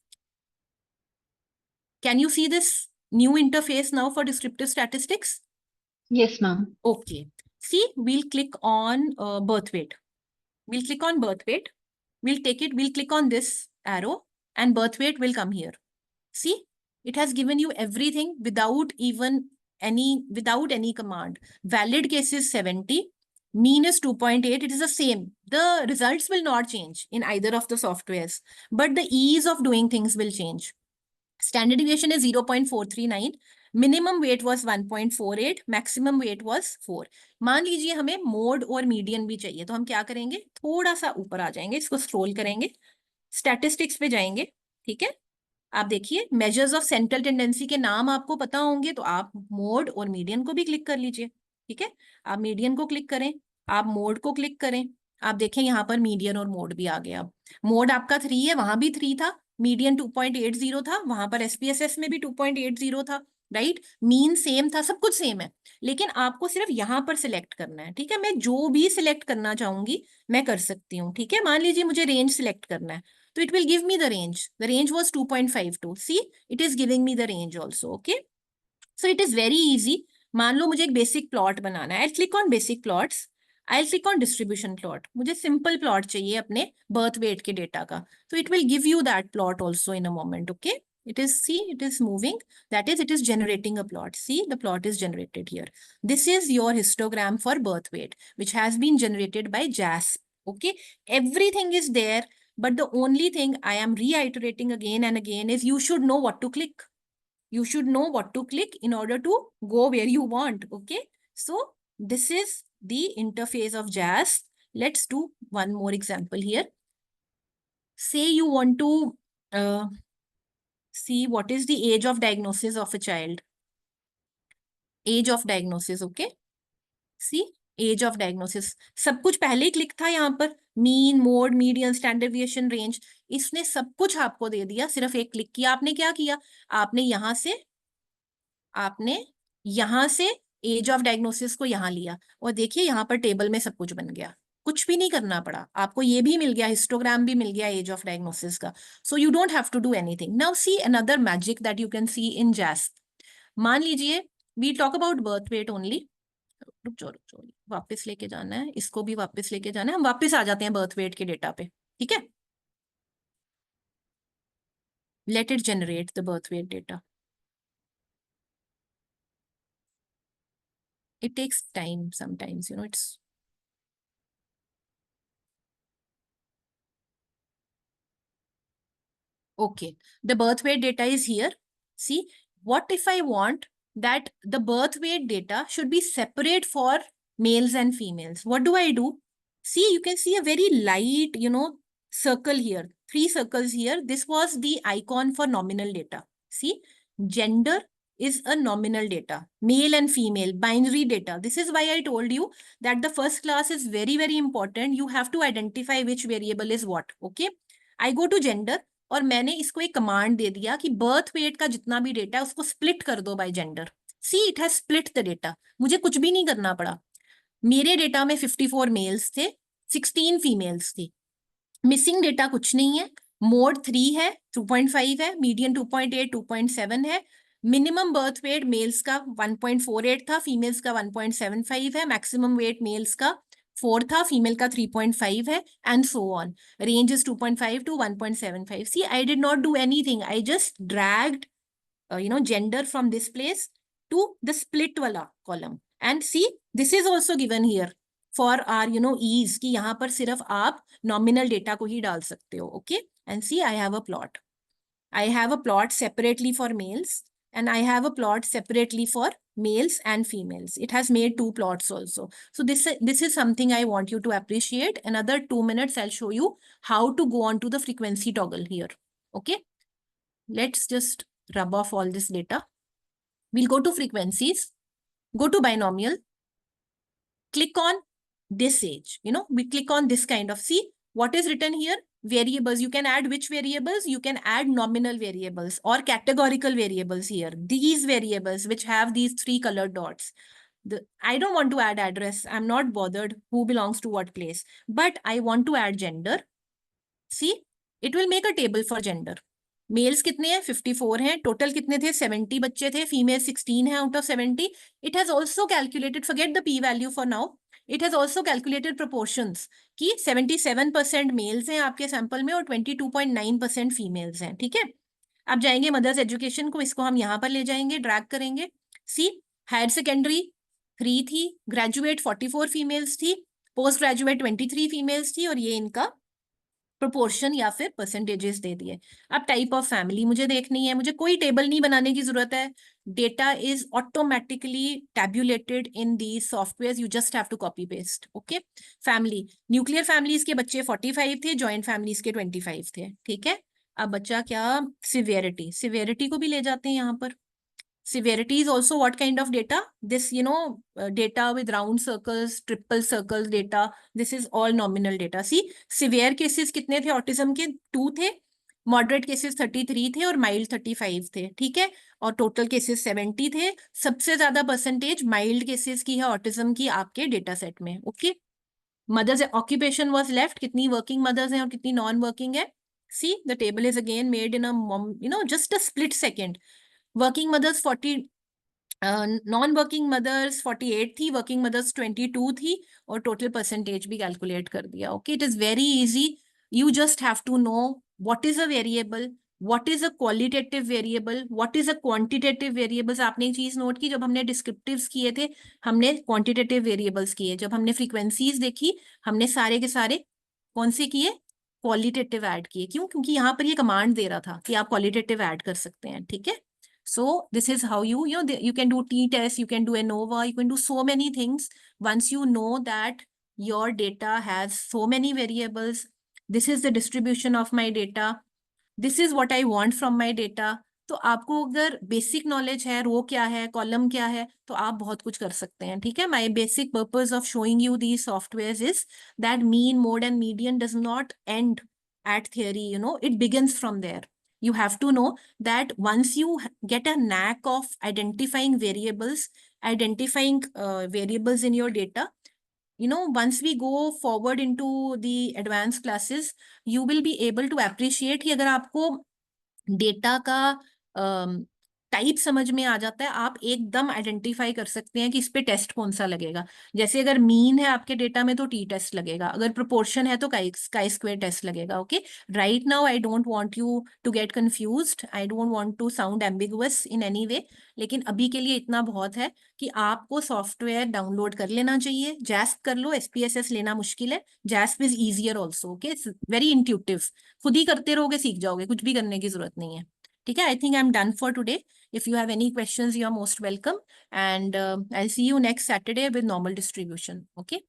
Can you see this new interface now for descriptive statistics? Yes, ma'am. Okay. See, we'll click on birth weight. We'll click on birth weight. We'll click on this arrow and birth weight will come here. See, it has given you everything without any command. Valid case is 70, mean is 2.8. It is the same. The results will not change in either of the softwares, but the ease of doing things will change. Standard deviation is 0.439. Minimum weight was 1.48, maximum weight was 4. मान लीजिए हमें mode और median भी चाहिए, तो हम क्या करेंगे, थोड़ा सा ऊपर आ जाएंगे, इसको स्क्रॉल करेंगे, स्टैटिस्टिक्स पे जाएंगे. ठीक है, आप देखिए मेजर्स ऑफ सेंट्रल टेंडेंसी के नाम आपको पता होंगे, तो आप मोड और मीडियन को भी क्लिक कर लीजिए. ठीक है, आप मीडियन को क्लिक करें, आप मोड को क्लिक करें. आप देखें यहाँ पर मीडियन और मोड भी आ गया. अब मोड आपका 3 है, वहां भी 3 था. मीडियन 2.80 था, वहां पर SPSS में भी 2.80 था. राइट, मीन सेम था, सब कुछ सेम है. लेकिन आपको सिर्फ यहाँ पर सिलेक्ट करना है. ठीक है, मैं जो भी सिलेक्ट करना चाहूंगी मैं कर सकती हूँ. ठीक है, मान लीजिए मुझे रेंज सिलेक्ट करना है, so it will give me the range. The range was 2.52. See, it is giving me the range also. Okay. So it is very easy. मान लो मुझे एक बेसिक प्लॉट बनाना है. I'll click on basic plots. I'll click on distribution plot. मुझे simple plot चाहिए अपने birth weight के data का. So it will give you that plot also in a moment. Okay. It is, see, it is moving. That is, it is generating a plot. See, the plot is generated here. This is your histogram for birth weight, which has been generated by JASP. Okay. Everything is there. But the only thing I am reiterating again and again is you should know what to click. You should know what to click in order to go where you want. Okay. So this is the interface of JASP. Let's do one more example here. Say you want to see what is the age of diagnosis of a child. Age of diagnosis. Okay. See, age of diagnosis, सब कुछ पहले ही click था यहाँ पर. Mean, mode, median, standard deviation, range, इसने सब कुछ आपको दे दिया. सिर्फ एक क्लिक किया. आपने क्या किया, आपने यहां से एज ऑफ डायग्नोसिस को यहाँ लिया, और देखिए यहाँ पर टेबल में सब कुछ बन गया. कुछ भी नहीं करना पड़ा आपको. ये भी मिल गया, हिस्टोग्राम भी मिल गया एज ऑफ डायग्नोसिस का. So you don't have to do anything. Now see another magic that you can see in JASP. मान लीजिए we talk about birth weight only. रुक जाओ, वापस लेके जाना है, इसको भी वापस लेके जाना है. हम वापस आ जाते हैं बर्थ वेट के डेटा पे. ठीक है, let it generate the birth weight data. It takes time sometimes, you know, it's okay. The birth weight data is here. See, what if I want that the birth weight data should be separate for males and females? What do I do? See, you can see a very light, you know, circle here. 3 circles here. This was the icon for nominal data. See, gender is a nominal data. Male and female, binary data. This is why I told you that the first class is very, very important. You have to identify which variable is what. Okay. I go to gender. और मैंने इसको एक command दे दिया कि birth weight का जितना भी data है उसको स्प्लिट कर दो by gender. See, it has split the data. मुझे कुछ भी नहीं करना पड़ा. मेरे डेटा में 54 मेल्स थे, 16 फीमेल्स थी. मिसिंग डेटा कुछ नहीं है. मोड 3 है, 2.5 है, मीडियन 2.8, 2.7 है. मिनिमम बर्थ वेट मेल्स का 1.48 था, फीमेल्स का 1.75 है. मैक्सिमम वेट मेल्स का 4 था, फीमेल का 3.5 है, and so on. Range is 2.5 to 1.75. See, I did not do anything. I just dragged gender from this place to the split wala column. And see, this is also given here for our ease कि यहाँ पर सिर्फ आप nominal data को ही डाल सकते हो. Okay, and see, I have a plot. I have a plot separately for males, and I have a plot separately for males and females. It has made 2 plots also. So this is something I want you to appreciate. Another 2 minutes, I'll show you how to go on to the frequency toggle here. Okay, let's just rub off all this data. We'll go to frequencies, go to binomial, click on this age. We click on this kind of, see what is written here. Variables, you can add which variables? You can add nominal variables or categorical variables here. These variables which have these 3 colored dots. I don't want to add address. I'm not bothered who belongs to what place, but I want to add gender. See, it will make a table for gender. Males कितने हैं? 54 हैं। Total कितने थे? 70 बच्चे थे। Female 16 है out of 70। It has also calculated, forget the P value for now, it has also calculated proportions कि 77% mails हैं आपके सैंपल में और 22.9% फीमेल्स हैं। ठीक है, अब जाएंगे मदर्स एजुकेशन को, इसको हम यहाँ पर ले जाएंगे, ड्रैग करेंगे। सी, हायर सेकेंडरी 3 थी, ग्रेजुएट 44 फीमेल्स थी, पोस्ट ग्रेजुएट 23 फीमेल्स थी, और ये इनका प्रोपोर्शन या फिर परसेंटेजेस दे दिए। अब टाइप ऑफ फैमिली मुझे देखनी है, मुझे कोई टेबल नहीं बनाने की जरूरत है, data is automatically tabulated in the software, you just have to copy paste. Okay, family, nuclear families के बच्चे 45 थे, जॉइंट फैमिलीज के 25 थे। ठीक है, अब बच्चा क्या? सिवियरिटी, सिवियरिटी को भी ले जाते हैं यहाँ पर। Severity is also what kind of data? This, data with round circles, triple circles data. This is all nominal data. See, severe cases कितने थे autism के? 2 थे, moderate cases 33 थे और mild 35 थे। ठीक है, और total cases 70 थे। सबसे ज्यादा percentage mild cases की है autism की आपके data set में। Okay, mothers occupation was left, कितनी working mothers हैं और कितनी non working है? See, the table is again made in a just a split second. Working mothers 40, non working mothers 48 थी, वर्किंग मदर्स 22 थी, और टोटल परसेंटेज भी कैलकुलेट कर दिया। Okay, it is very easy, you just have to know what is a variable, what is a qualitative variable, what is a quantitative variables. आपने एक चीज note की, जब हमने डिस्क्रिप्टिव्स किए थे हमने क्वांटिटेटिव वेरिएबल्स किए, जब हमने फ्रीक्वेंसीज देखी हमने सारे के सारे कौन से किए? क्वालिटेटिव ऐड किए। क्यों? क्योंकि यहाँ पर ये कमांड दे रहा था कि आप क्वालिटेटिव ऐड कर सकते हैं। ठीक है, so this is how you can do t-test, you can do ANOVA, you can do so many things once you know that your data has so many variables. This is the distribution of my data, this is what I want from my data. तो आपको अगर basic knowledge है, रो क्या है, column क्या है, तो आप बहुत कुछ कर सकते हैं। ठीक है, my basic purpose of showing you the software is that mean, mode and median does not and at theory, it begins from there. You have to know that once you get a knack of identifying variables, variables in your data, once we go forward into the advanced classes, you will be able to appreciate कि अगर आपको data का type समझ में आ जाता है, आप एकदम आइडेंटिफाई कर सकते हैं कि इस पे टेस्ट कौन सा लगेगा। जैसे अगर मीन है आपके डेटा में तो टी टेस्ट लगेगा, अगर प्रोपोर्शन है तो काई स्क्वायर टेस्ट लगेगा। Okay, right now I don't want you to get confused, I don't want to sound ambiguous in any way, लेकिन अभी के लिए इतना बहुत है कि आपको सॉफ्टवेयर डाउनलोड कर लेना चाहिए। जैस्प कर लो, SPSS लेना मुश्किल है, JASP is easier also. Okay, very intuitive, खुद ही करते रहोगे सीख जाओगे, कुछ भी करने की जरूरत नहीं है। ठीक है, I think I am done for today. If you have any questions you are most welcome, and I see you next Saturday with normal distribution. Okay,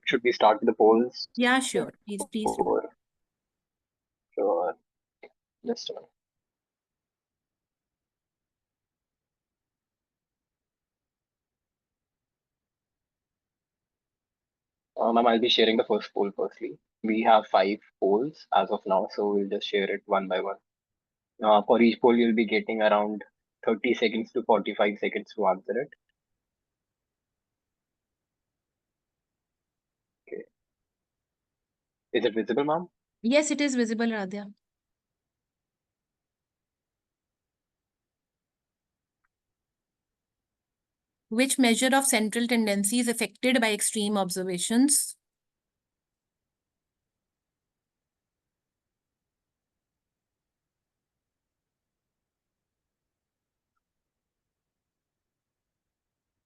Should we start with the polls? yeah, sure, please do. Or, sure. Just a minute. Ma'am, I'll be sharing the first poll firstly. We have 5 polls as of now, so we'll just share it one by one. For each poll, you'll be getting around 30 seconds to 45 seconds to answer it. Okay. Is it visible, ma'am? Yes, it is visible, Radhya. Which measure of central tendency is affected by extreme observations?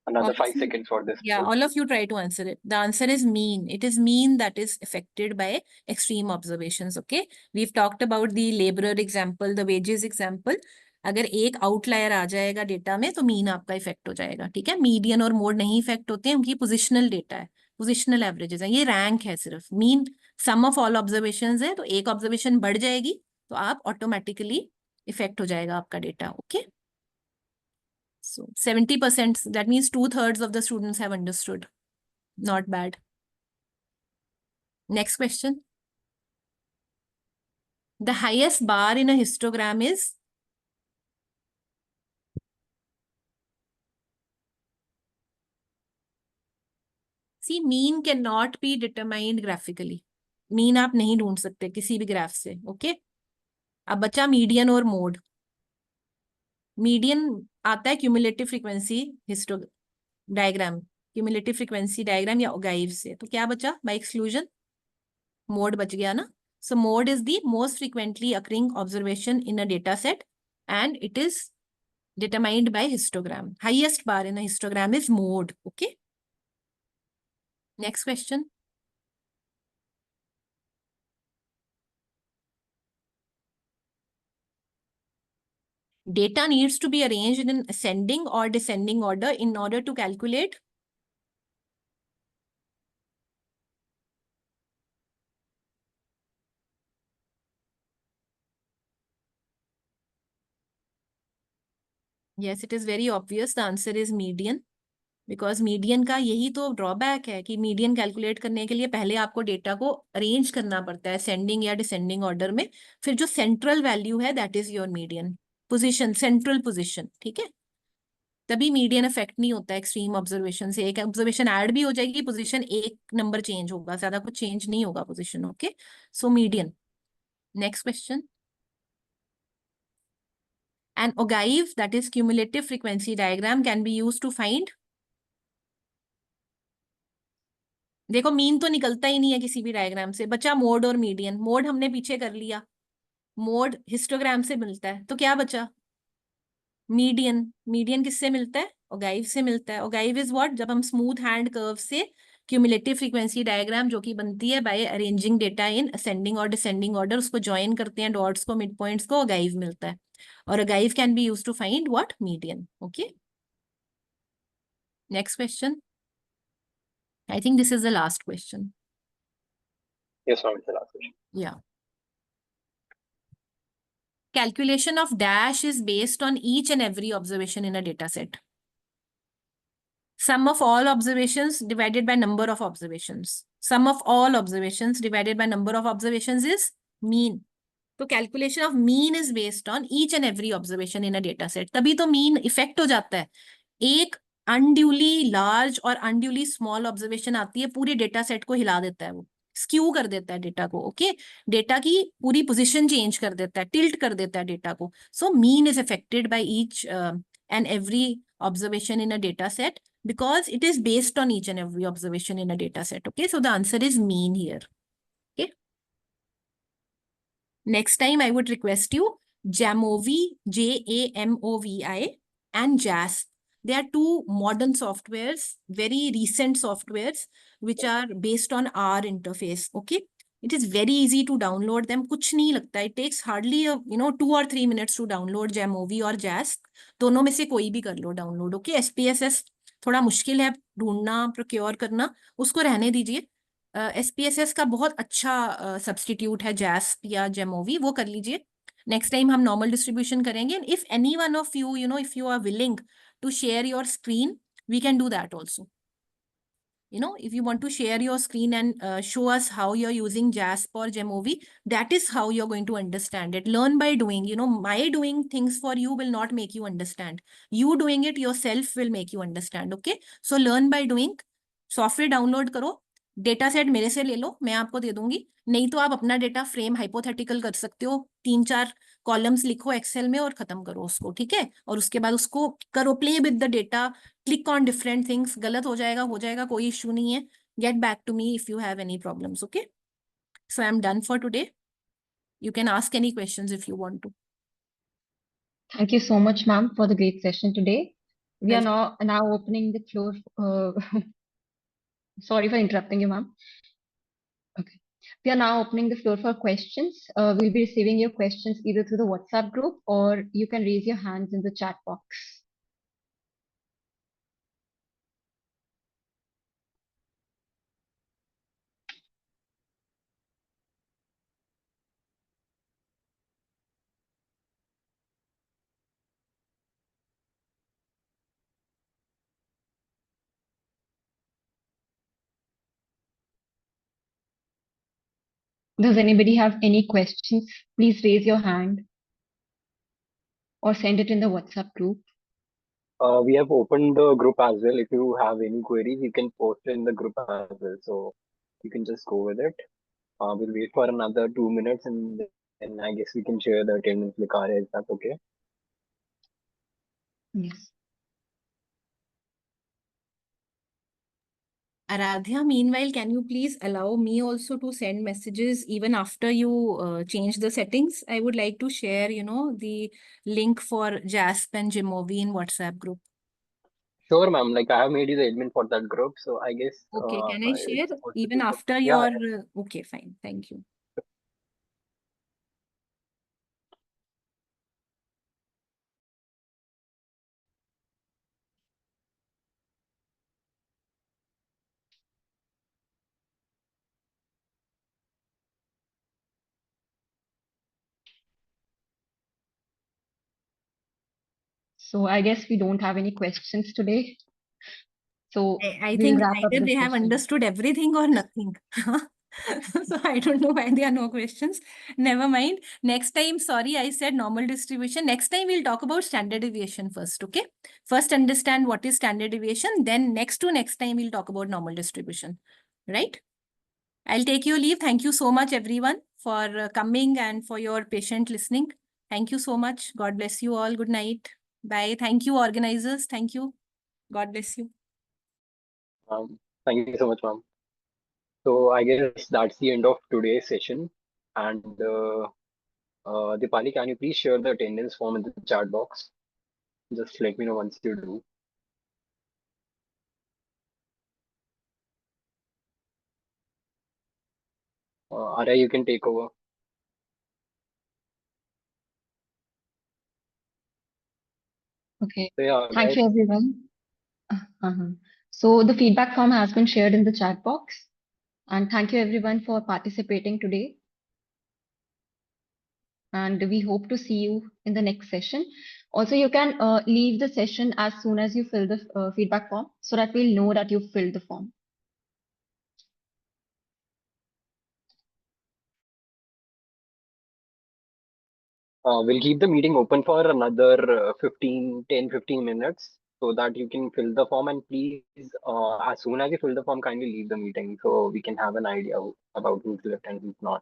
Another All 5 of you- seconds for this Yeah, poll. all of you try to answer it. The answer is mean. It is mean that is affected by extreme observations. Okay. We've talked about the laborer example, the wages example. अगर एक outlier आ जाएगा data में तो mean आपका effect हो जाएगा। ठीक है, मीडियन और मोड नहीं इफेक्ट होते हैं, उनकी पोजिशनल डेटा है, पोजिशनल एवरेजेस है, ये रैंक है सिर्फ। Mean sum of all observations है, तो एक ऑब्जर्वेशन बढ़ जाएगी तो आप ऑटोमेटिकली इफेक्ट हो जाएगा आपका data. Okay, so 70%, that means 2/3 of the students have understood. Not bad. Next question. The highest bar in a histogram is? See, mean cannot be determined graphically. Mean आप नहीं ढूंढ सकते किसी भी ग्राफ से। Okay? अब बचा मीडियन और मोड। मीडियन आता है cumulative frequency histo diagram, cumulative frequency diagram या ओगाइव से। तो क्या बचा बाय एक्सक्लूजन? मोड बच गया ना। सो mode is the most frequently occurring observation in a data set and it is determined by histogram. Highest bar in a histogram is mode. Okay. Next question. Data needs to be arranged in ascending or descending order in order to calculate. Yes, it is very obvious. The answer is median. Because median का यही तो drawback है कि median calculate करने के लिए पहले आपको डेटा को अरेंज करना पड़ता है असेंडिंग या डिसेंडिंग ऑर्डर में। फिर जो सेंट्रल वैल्यू है that is your median position, central position. ठीक है, तभी मीडियन इफेक्ट नहीं होता एक्सट्रीम ऑब्जर्वेशन से। एक ऑब्जर्वेशन ऐड भी हो जाएगी, पोजीशन एक नंबर चेंज होगा, ज्यादा कुछ चेंज नहीं होगा position. Okay, so median. Next question. An ogive, that is cumulative frequency diagram, can be used to find। देखो मीन तो निकलता ही नहीं है किसी भी डायग्राम से, बचा मोड और मीडियन। मोड हमने पीछे कर लिया, मोड हिस्टोग्राम से मिलता है, तो क्या बचा? मीडियन। मीडियन किससे मिलता है? ओगाइव से मिलता है। Ogive is what? जब हम स्मूथ हैंड कर्व से क्यूमुलेटिव फ्रीक्वेंसी डायग्राम जो कि बनती है by arranging data in ascending और डिसेंडिंग ऑर्डर, उसको ज्वाइन करते हैं डॉट्स को, मिड पॉइंट्स को, ओगाइव मिलता है। और ogive can be used to find what? Median. Okay, next question. I think this is the last question. Yes, ma'am, it's the last question. Yeah. Calculation of dash is based on each and every observation in a data set. Sum of all observations divided by number of observations. Sum of all observations divided by number of observations is mean. तो calculation of mean is based on each and every observation in a data set. तभी तो mean effect हो जाता है। एक unduly large और unduly small observation आती है, पूरे data set को हिला देता है, वो स्क्यू कर देता है डेटा को। ओके, डेटा की पूरी पोजीशन चेंज कर देता है, टिल्ट कर देता है डेटा को। So mean is affected by each and every observation in a data set because it is based on each and every observation in a data set. Okay, so the answer is mean here. Okay, next time I would request you Jamovi, Jamovi, and JASP. They are two modern softwares, very recent softwares, which are based on R interface. Okay, it is very easy to download them. कुछ नहीं लगता, it takes hardly 2 or 3 minutes to download Jamovi or JASP. दोनों में से कोई भी कर लो download. Okay, SPSS थोड़ा मुश्किल है ढूंढना, प्रोक्योर करना, उसको रहने दीजिए। SPSS का बहुत अच्छा सब्सटीट्यूट है जैस्प या जेमोवी, वो कर लीजिए। नेक्स्ट टाइम हम नॉर्मल डिस्ट्रीब्यूशन करेंगे। If any one of you if you are willing to share your screen, we can do that also. If you want to share your screen and show us how you're using JASP or Jamovi, that is how you're going to understand it. Learn by doing. My doing things for you will not make you understand. You doing it yourself will make you understand. Okay, so learn by doing. Software download करो, data set मेरे से ले लो, मैं आपको दे दूंगी। नहीं तो आप अपना डेटा फ्रेम हाइपोथेटिकल कर सकते हो, 3-4 कॉलम्स लिखो एक्सेल में और खत्म करो उसको। ठीक है, और उसके बाद उसको करो play with the data, click on different things. गलत हो जाएगा, कोई इशू नहीं है। Get back to me if you have any problems. Okay, so I am done for today. You can ask any questions if you want to. Thank you so much, ma'am, for the great session today. We are now opening the floor. Sorry for interrupting you, ma'am. Okay. We are now opening the floor for questions. We'll be receiving your questions either through the WhatsApp group or you can raise your hands in the chat box. Does anybody have any questions? Please raise your hand or send it in the WhatsApp group. We have opened the group as well. If you have any queries, you can post it in the group as well. So you can just go with it. We'll wait for another 2 minutes and then I guess we can share the attendance with Arya. Is that okay? Yes. Aradhya, meanwhile, can you please allow me also to send messages even after you change the settings? I would like to share, the link for JASP and Jamovi in WhatsApp group. Sure, ma'am. Like I have made you the admin for that group, so I guess Okay, can I share it's possible even to- after Yeah, your... Okay, fine. Thank you. So I guess we don't have any questions today. So I we'll think wrap up either the they have session. understood everything or nothing. So I don't know why there are no questions. Never mind. Next time, sorry, I said normal distribution. Next time we'll talk about standard deviation first, okay? First understand what is standard deviation. Then next time we'll talk about normal distribution, right? I'll take your leave. Thank you so much, everyone, for coming and for your patient listening. Thank you so much. God bless you all. Good night. Bye. Thank you, organizers. Thank you. God bless you. thank you so much, ma'am. So I guess that's the end of today's session. And Dipali, can you please share the attendance form in the chat box? Just let me know once you do. Arya, you can take over. Okay. So yeah, Thank guys, you, everyone. Uh-huh. So the feedback form has been shared in the chat box. And thank you, everyone, for participating today. And we hope to see you in the next session. Also, you can leave the session as soon as you fill the feedback form so that we'll know that you filled the form. we'll keep the meeting open for another 10-15 minutes so that you can fill the form, and please, as soon as you fill the form, kindly leave the meeting so we can have an idea about who's left and who's not.